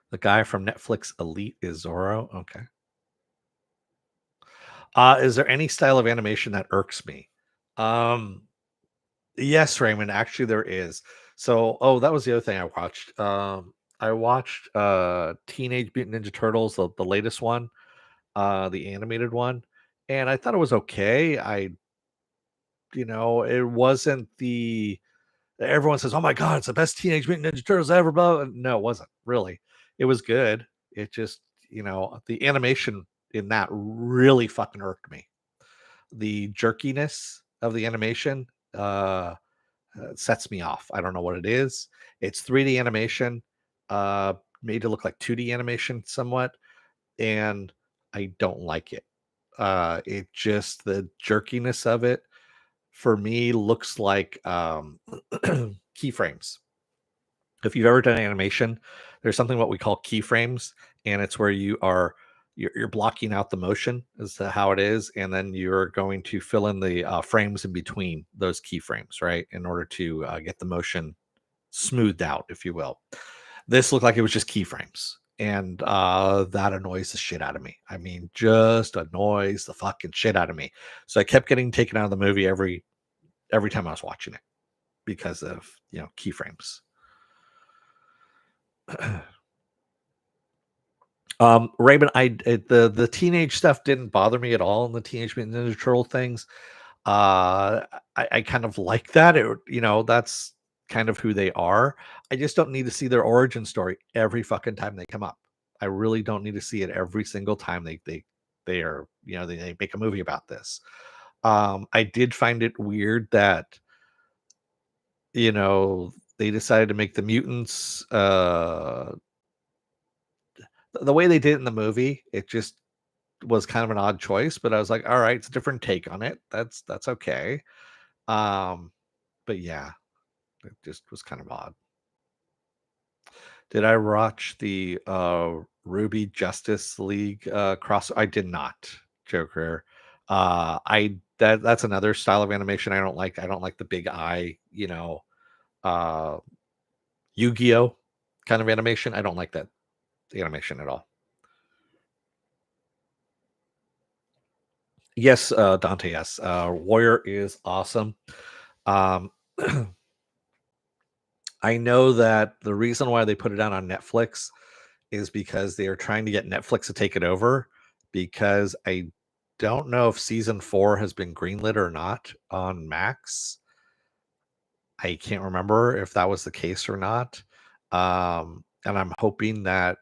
The guy from Netflix Elite is Zorro. Okay. Is there any style of animation that irks me? Um, yes, Raymond. Actually, there is. So, oh, that was the other thing I watched. I watched Teenage Mutant Ninja Turtles, the latest one, the animated one, and I thought it was okay. It wasn't the everyone says, "Oh my god, it's the best Teenage Mutant Ninja Turtles ever." Blah. No, it wasn't really. It was good. It just, the animation in that really fucking irked me. The jerkiness of the animation uh, sets me off. I don't know what it is. It's 3D animation, uh, made to look like 2D animation somewhat, and I don't like it. It just the jerkiness of it for me looks like keyframes. If you've ever done animation, there's something what we call keyframes, and it's where you're blocking out the motion as to how it is, and then you're going to fill in the frames in between those keyframes, right, in order to get the motion smoothed out, if you will. This looked like it was just keyframes, and that annoys the shit out of me. I mean, just annoys the fucking shit out of me. So I kept getting taken out of the movie every time I was watching it because of keyframes. Raymond, the teenage stuff didn't bother me at all in the Teenage Mutant Ninja Turtle things. I kind of like that. That's kind of who they are. I just don't need to see their origin story every fucking time they come up. I really don't need to see it every single time they are, they make a movie about this. I did find it weird that, they decided to make the mutants the way they did it in the movie. It just was kind of an odd choice, but I was like, all right, it's a different take on it. That's okay. Um, but yeah, it just was kind of odd. Did I watch the Ruby Justice League cross? I did not, Joker. I that's another style of animation I don't like. I don't like the big eye, uh Yu-Gi-Oh kind of animation. I don't like that animation at all. Yes, Dante, yes. Warrior is awesome. Um I know that the reason why they put it out on Netflix is because they are trying to get Netflix to take it over, because I don't know if season 4 has been greenlit or not on Max. I can't remember if that was the case or not. And I'm hoping that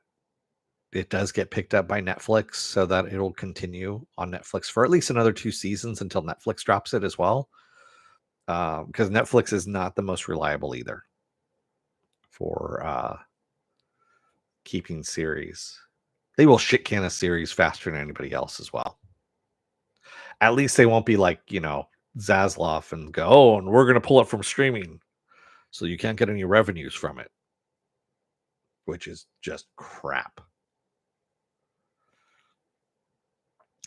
it does get picked up by Netflix so that it'll continue on Netflix for at least another 2 seasons until Netflix drops it as well. Because Netflix is not the most reliable either for keeping series. They will shit can a series faster than anybody else as well. At least they won't be like, Zaslav and go, oh, and we're going to pull it from streaming. So you can't get any revenues from it, which is just crap.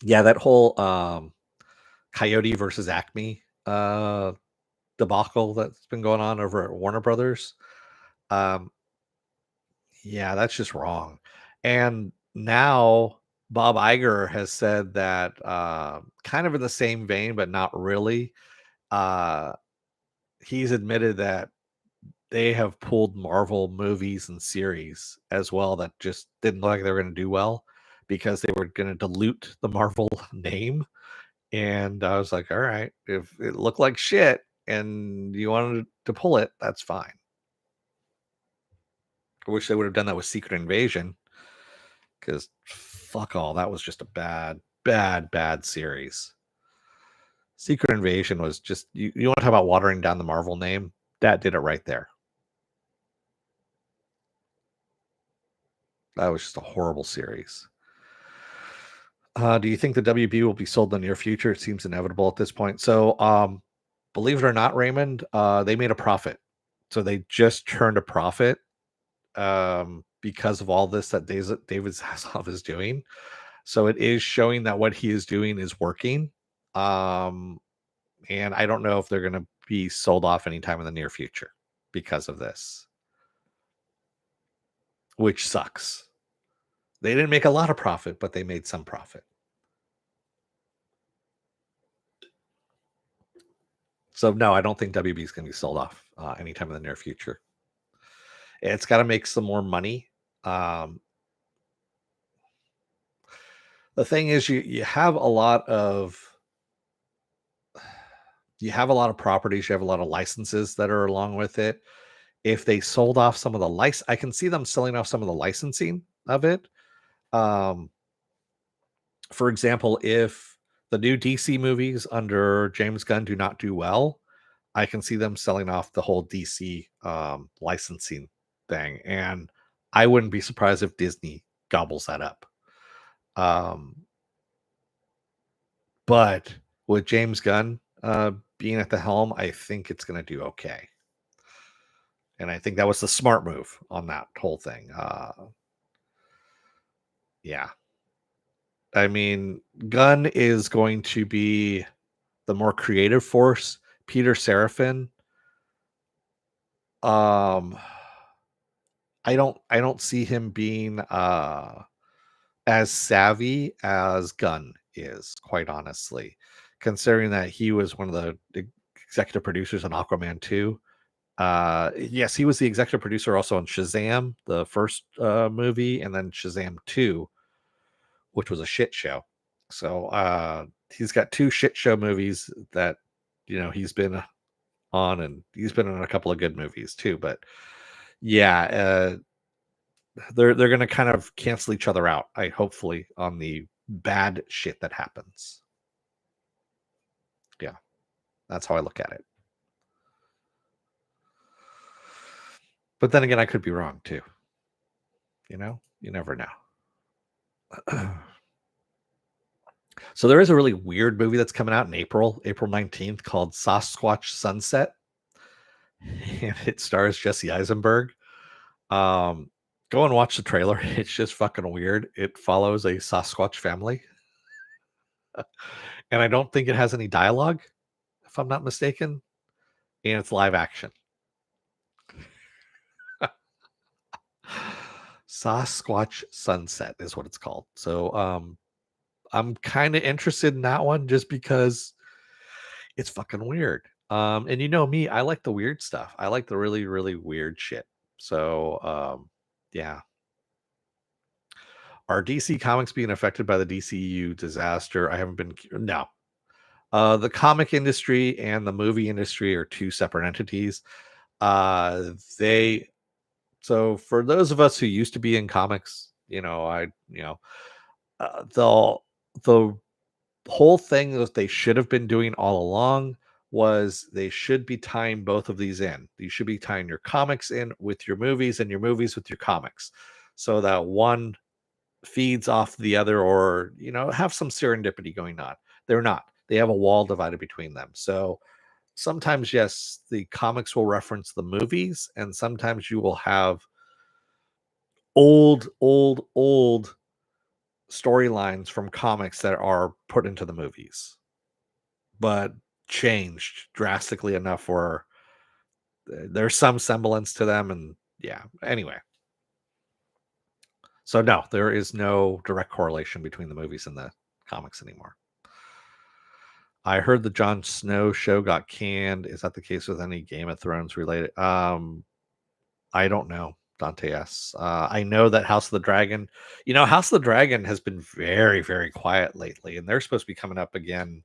Yeah, that whole Coyote versus Acme debacle that's been going on over at Warner Brothers. Um, yeah, that's just wrong. And now Bob Iger has said that, kind of in the same vein, but not really. Uh, he's admitted that they have pulled Marvel movies and series as well that just didn't look like they were going to do well because they were going to dilute the Marvel name. And I was like, all right, if it looked like shit and you wanted to pull it, that's fine. I wish they would have done that with Secret Invasion, because fuck all, that was just a bad, bad, bad series. Secret Invasion was just, you want to talk about watering down the Marvel name? That did it right there. That was just a horrible series. Do you think the WB will be sold in the near future? It seems inevitable at this point. So, believe it or not, Raymond, they made a profit. So they just turned a profit because of all this that David Zaslav is doing. So it is showing that what he is doing is working. Um, and I don't know if they're going to be sold off anytime in the near future because of this, which sucks. They didn't make a lot of profit, but they made some profit. So no, I don't think WB is going to be sold off anytime in the near future. It's got to make some more money. Um, the thing is, you have a lot of properties, you have a lot of licenses that are along with it. If they sold off some of the I can see them selling off some of the licensing of it. Um, for example, if the new DC movies under James Gunn do not do well, I can see them selling off the whole DC licensing thing, and I wouldn't be surprised if Disney gobbles that up. But with James Gunn being at the helm, I think it's going to do okay, and I think that was the smart move on that whole thing. Yeah, I mean, Gunn is going to be the more creative force. Peter Seraphin, um, I don't see him being as savvy as Gunn is, quite honestly, considering that he was one of the executive producers on Aquaman 2. Yes, he was the executive producer also on Shazam, the first movie, and then Shazam 2, which was a shit show. So he's got two shit show movies that he's been on, and he's been in a couple of good movies too. But yeah, they're gonna kind of cancel each other out. I hopefully on the bad shit that happens. Yeah, that's how I look at it. But then again, I could be wrong too. You never know. So there is a really weird movie that's coming out in April 19th, called Sasquatch Sunset, and it stars Jesse Eisenberg. Um, Go and watch the trailer. It's just fucking weird. It follows a Sasquatch family, and I don't think it has any dialogue, if I'm not mistaken, and it's live action. Sasquatch Sunset is what it's called. So I'm kind of interested in that one just because it's fucking weird. And you know me, I like the weird stuff. I like the really, really weird shit. So yeah. Are DC Comics being affected by the DCU disaster? I haven't been no. The comic industry and the movie industry are two separate entities. They So for those of us who used to be in comics, the whole thing that they should have been doing all along was they should be tying both of these in. You should be tying your comics in with your movies and your movies with your comics, so that one feeds off the other, or have some serendipity going on. They're not. They have a wall divided between them. So sometimes, yes, the comics will reference the movies, and sometimes you will have old storylines from comics that are put into the movies, but changed drastically enough where there's some semblance to them. And yeah, anyway. So no, there is no direct correlation between the movies and the comics anymore. I heard the Jon Snow show got canned. Is that the case with any Game of Thrones related? I don't know, Dante S. I know that House of the Dragon, House of the Dragon has been very, very quiet lately, and they're supposed to be coming up again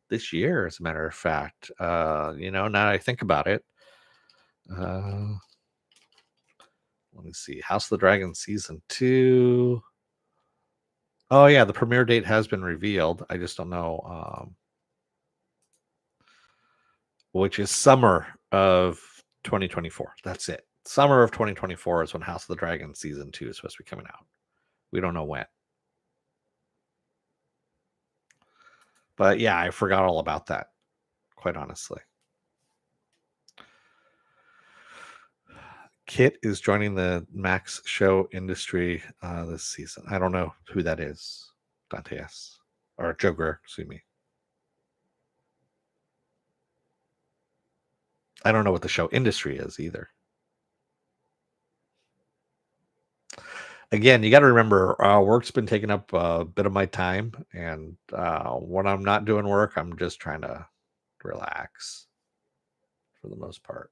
this year, as a matter of fact. Now that I think about it, uh, let me see. House of the Dragon season 2. Oh yeah, the premiere date has been revealed. I just don't know, which is summer of 2024. That's it. Summer of 2024 is when House of the Dragon season 2 is supposed to be coming out. We don't know when. But yeah, I forgot all about that, quite honestly. Kit is joining the Max show industry this season. I don't know who that is. Dante S. Or Joe Greer, excuse me. I don't know what the show industry is either. Again, you got to remember, work's been taking up a bit of my time, and when I'm not doing work, I'm just trying to relax for the most part.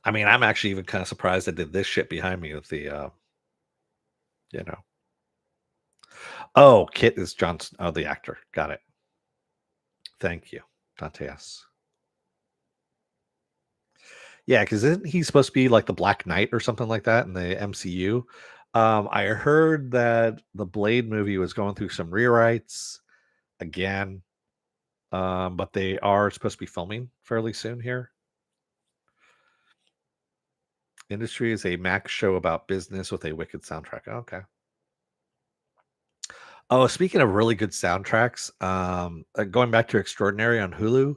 I mean, I'm actually even kind of surprised I did this shit behind me with the, you know. Oh, Kit is Johnson. Oh, the actor. Got it. Thank you, Dante S. Yeah, because isn't he supposed to be like the Black Knight or something like that in the MCU? I heard that the Blade movie was going through some rewrites again, but they are supposed to be filming fairly soon here. Industry is a Max show about business with a wicked soundtrack. Okay. Oh, speaking of really good soundtracks, going back to Extraordinary on Hulu,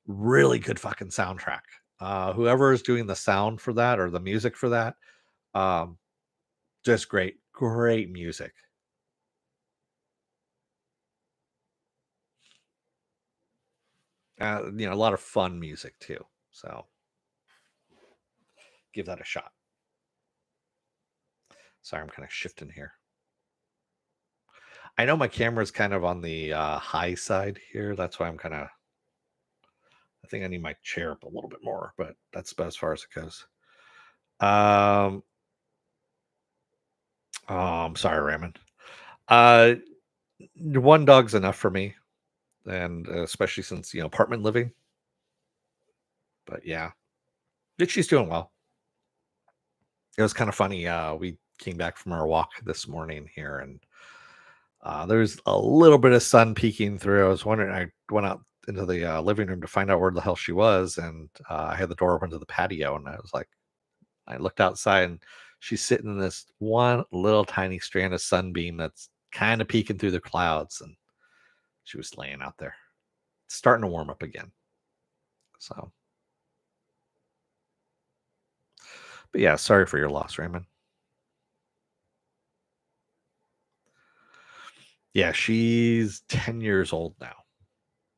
really good fucking soundtrack. Whoever is doing the sound for that or the music for that, um, just great music. A lot of fun music too. So give that a shot. Sorry, I'm kind of shifting here. I know my camera's kind of on the high side here. That's why I'm kind of. I think I need my chair up a little bit more, but that's about as far as it goes. Um, oh, I'm sorry, Raymond. Uh, one dog's enough for me, and especially since apartment living. But yeah, she's doing well. It was kind of funny. We came back from our walk this morning here, and there's a little bit of sun peeking through. I was wondering. I went out into the living room to find out where the hell she was, and I had the door open to the patio, and I was like, I looked outside, and she's sitting in this one little tiny strand of sunbeam that's kind of peeking through the clouds, and she was laying out there. It's starting to warm up again. So, but yeah, sorry for your loss, Raymond. Yeah, she's 10 years old now.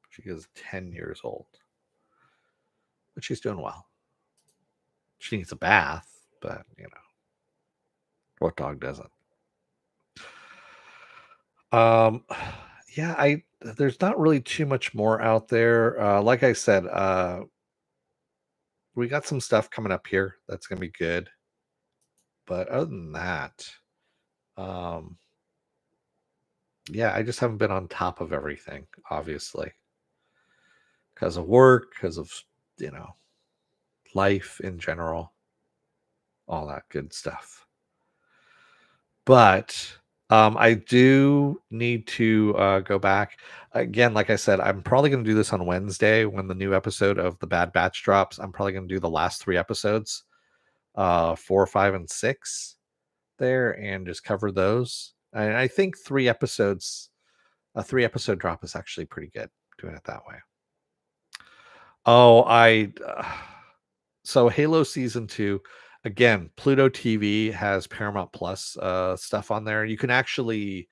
She is 10 years old, but she's doing well. She needs a bath, but what dog doesn't? Um, yeah, I there's not really too much more out there. Like I said, we got some stuff coming up here that's gonna be good. But other than that, um, yeah, I just haven't been on top of everything, obviously, because of work, because of you know life in general, all that good stuff. But I do need to go back again. Like I said, I'm probably going to do this on Wednesday when the new episode of the Bad Batch drops. I'm probably going to do the last three episodes, 4, 5, and 6 there, and just cover those. And I think a 3 episode drop is actually pretty good doing it that way. Oh, so Halo season 2, again, Pluto TV has Paramount Plus stuff on there. You can actually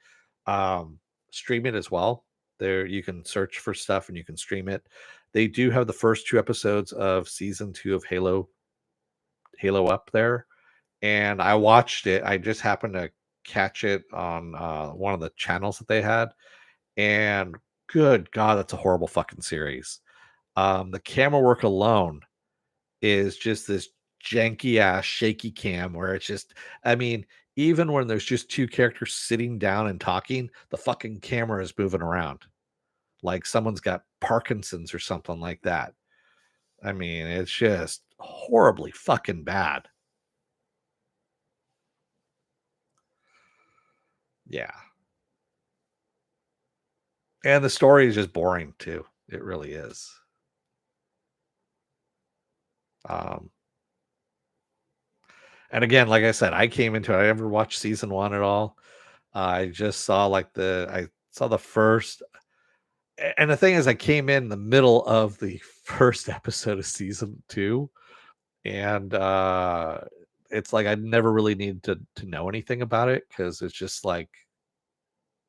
um stream it as well. There you can search for stuff and you can stream it. They do have the first 2 episodes of season 2 of Halo up there, and I watched it. I just happened to catch it on one of the channels that they had, and good god, that's a horrible fucking series. The camera work alone is just this janky ass shaky cam where it's just, I mean, even when there's just two characters sitting down and talking, the fucking camera is moving around like someone's got Parkinson's or something like that. I mean, it's just horribly fucking bad. Yeah. And the story is just boring too. It really is. Um, and again, like I said, I came into it. I never watched season one at all. I just saw I saw the first. And the thing is, I came in the middle of the first episode of season two, and it's like I never really needed to know anything about it because it's just like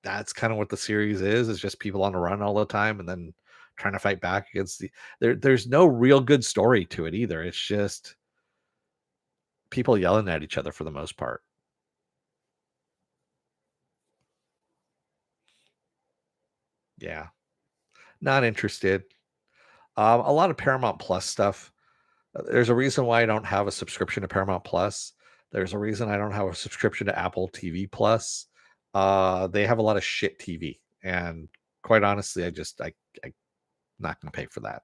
that's kind of what the series is. It's just people on the run all the time, and then trying to fight back against there's no real good story to it either. It's just people yelling at each other for the most part. Yeah, not interested. A lot of Paramount Plus stuff. There's a reason why I don't have a subscription to Paramount Plus. There's a reason I don't have a subscription to Apple TV Plus. They have a lot of shit TV, and quite honestly, I not going to pay for that.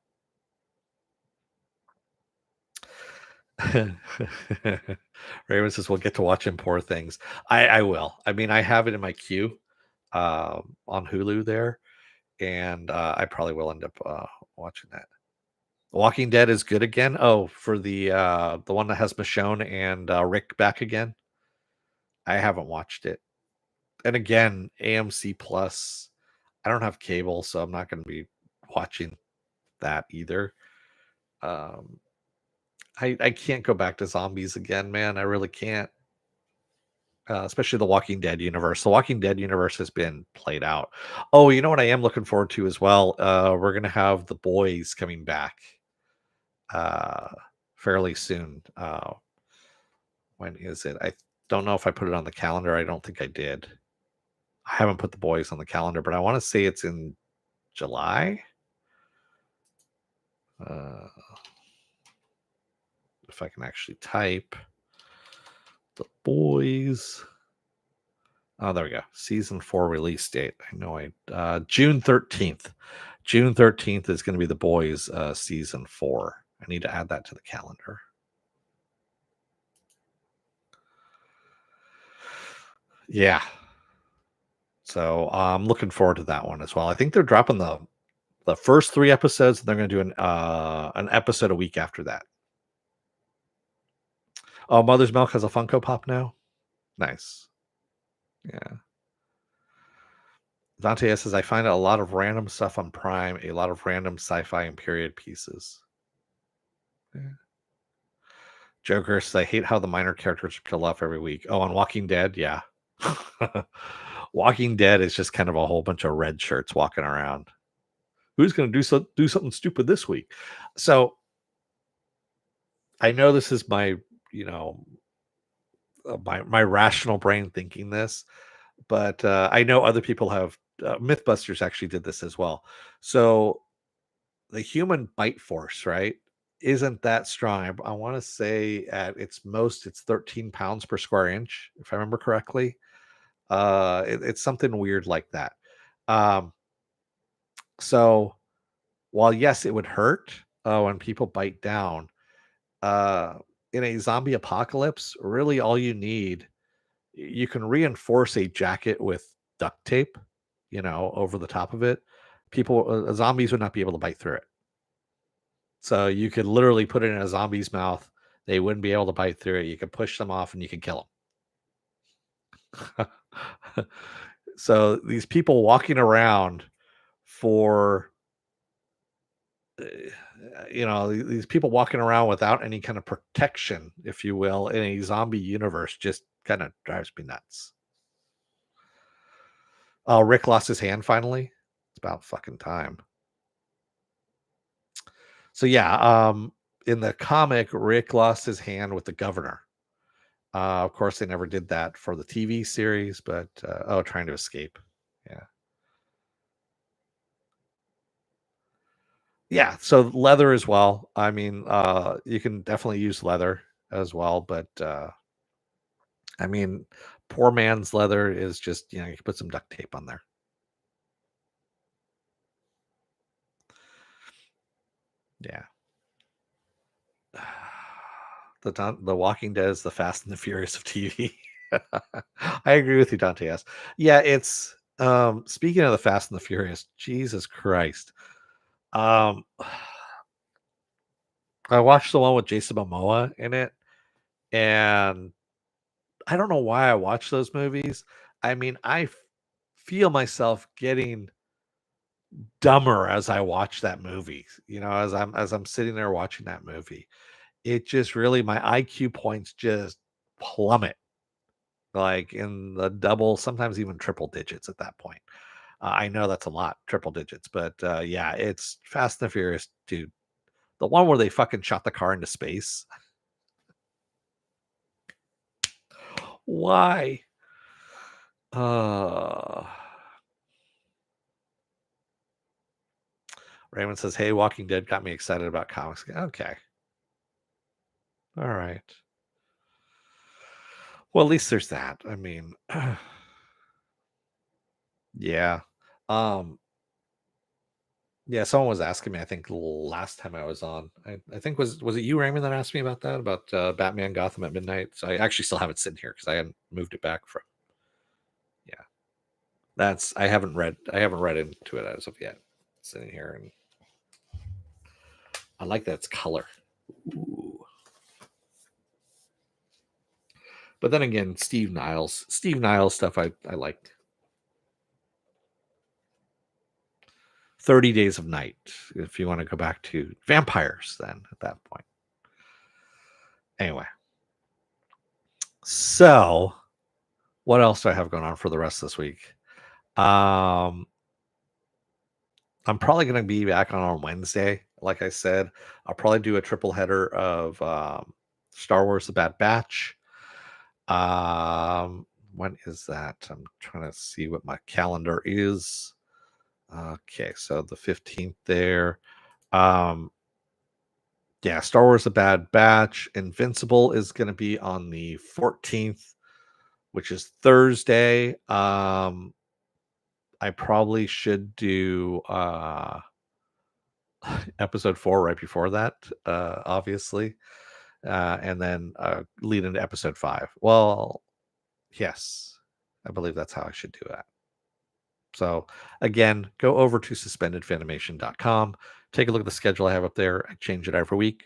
Raymond says we'll get to watching Poor Things. I will. I mean, I have it in my queue on Hulu there, and I probably will end up watching that. Walking Dead is good again. Oh, for the one that has Michonne and Rick back again. I haven't watched it. And again, AMC Plus. I don't have cable, so I'm not going to be watching that either. Um, I can't go back to zombies again, man. I really can't. Especially the Walking Dead universe. The Walking Dead universe has been played out. Oh, you know what I am looking forward to as well? We're gonna have the boys coming back uh fairly soon. When is it? I don't know if I put it on the calendar. I don't think I did. I haven't put the boys on the calendar, but I want to say it's in July. Uh, if I can actually type. The Boys. Oh, there we go. Season 4 release date. I know June 13th. June 13th is going to be The Boys season 4. I need to add that to the calendar. Yeah. So I'm looking forward to that one as well. I think they're dropping the first 3 episodes, and they're going to do an episode a week after that. Oh, Mother's Milk has a Funko Pop now? Nice. Yeah. Dante says, I find a lot of random stuff on Prime, a lot of random sci-fi and period pieces. Yeah. Joker says, I hate how the minor characters kill off every week. Oh, on Walking Dead, yeah. Walking Dead is just kind of a whole bunch of red shirts walking around. Who's going to do something stupid this week? So I know this is my, my rational brain thinking this, but I know other people have. MythBusters actually did this as well. So the human bite force, right, isn't that strong. I want to say at its most, it's 13 pounds per square inch, if I remember correctly. It's something weird like that. Um, so while yes, it would hurt when people bite down, uh, in a zombie apocalypse, really all you need, you can reinforce a jacket with duct tape, over the top of it. Zombies would not be able to bite through it. So you could literally put it in a zombie's mouth. They wouldn't be able to bite through it. You could push them off and you could kill them. So these people walking around for, uh, these people walking around without any kind of protection, if you will, in a zombie universe just kind of drives me nuts. Oh, Rick lost his hand finally. It's about fucking time. So yeah, in the comic, Rick lost his hand with the governor. Of course, they never did that for the TV series, but trying to escape. Yeah, yeah. So leather as well. I mean, you can definitely use leather as well, but I mean, poor man's leather is just you can put some duct tape on there. Yeah. The Walking Dead is the Fast and the Furious of TV. I agree with you, Dante. Yes, yeah. It's speaking of the Fast and the Furious, Jesus Christ. Um, I watched the one with Jason Momoa in it, and I don't know why I watch those movies. I mean, feel myself getting dumber as I watch that movie. As I'm sitting there watching that movie, it just really my IQ points just plummet, like in the double, sometimes even triple digits at that point. I know that's a lot, triple digits, but yeah, it's Fast and the Furious, dude. The one where they fucking shot the car into space. Why? Uh Raymond says, "Hey, Walking Dead got me excited about comics." Okay, all right. Well, at least there's that. I mean, yeah. Um, yeah. Someone was asking me. I think last time I was on, I think was it you, Raymond, that asked me about that about Batman Gotham at Midnight. So I actually still have it sitting here because I hadn't moved it back from. Yeah, that's I haven't read into it as of yet. It's sitting here, and I like that it's color. Ooh. But then again, Steve Niles stuff I liked. 30 Days of Night, if you want to go back to vampires, then at that point. Anyway, so what else do I have going on for the rest of this week? Um, I'm probably going to be back on Wednesday. Like I said, I'll probably do a triple header of Star Wars: The Bad Batch. When is that? I'm trying to see what my calendar is. Okay, so the 15th there. Um, Yeah, Star Wars: The Bad Batch. Invincible is going to be on the 14th, which is Thursday. I probably should do episode 4 right before that, obviously, and then lead into episode 5. Well, yes, I believe that's how I should do that. So again, go over to suspendedfanimation.com. Take a look at the schedule I have up there. I change it every week.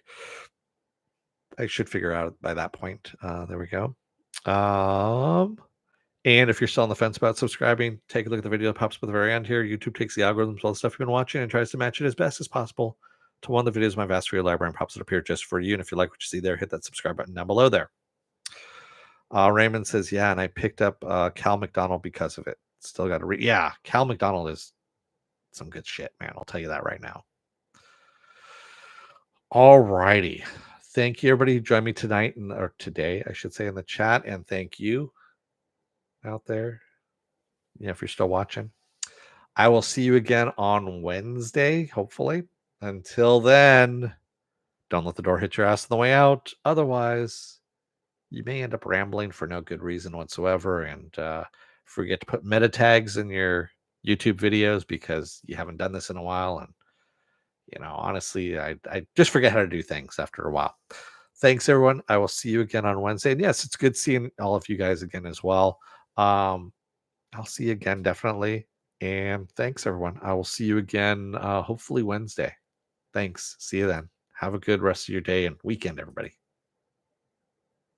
I should figure out by that point. There we go. And if you're still on the fence about subscribing, take a look at the video that pops up at the very end here. YouTube takes the algorithms, all the stuff you've been watching, and tries to match it as best as possible to one of the videos in my vast video library and pops it up here just for you. And if you like what you see there, hit that subscribe button down below there. Raymond says, yeah, and I picked up Cal McDonald because of it. Still got to read. Yeah, Cal McDonald is some good shit, man. I'll tell you that right now. All righty. Thank you, everybody, who joined me tonight, or today, I should say, in the chat. And thank you out there. Yeah, if you're still watching. I will see you again on Wednesday, hopefully. Until then, don't let the door hit your ass on the way out. Otherwise, you may end up rambling for no good reason whatsoever and forget to put meta tags in your YouTube videos because you haven't done this in a while. And, honestly, I just forget how to do things after a while. Thanks, everyone. I will see you again on Wednesday. And yes, it's good seeing all of you guys again as well. I'll see you again, definitely. And thanks, everyone. I will see you again, hopefully Wednesday. Thanks. See you then. Have a good rest of your day and weekend, everybody.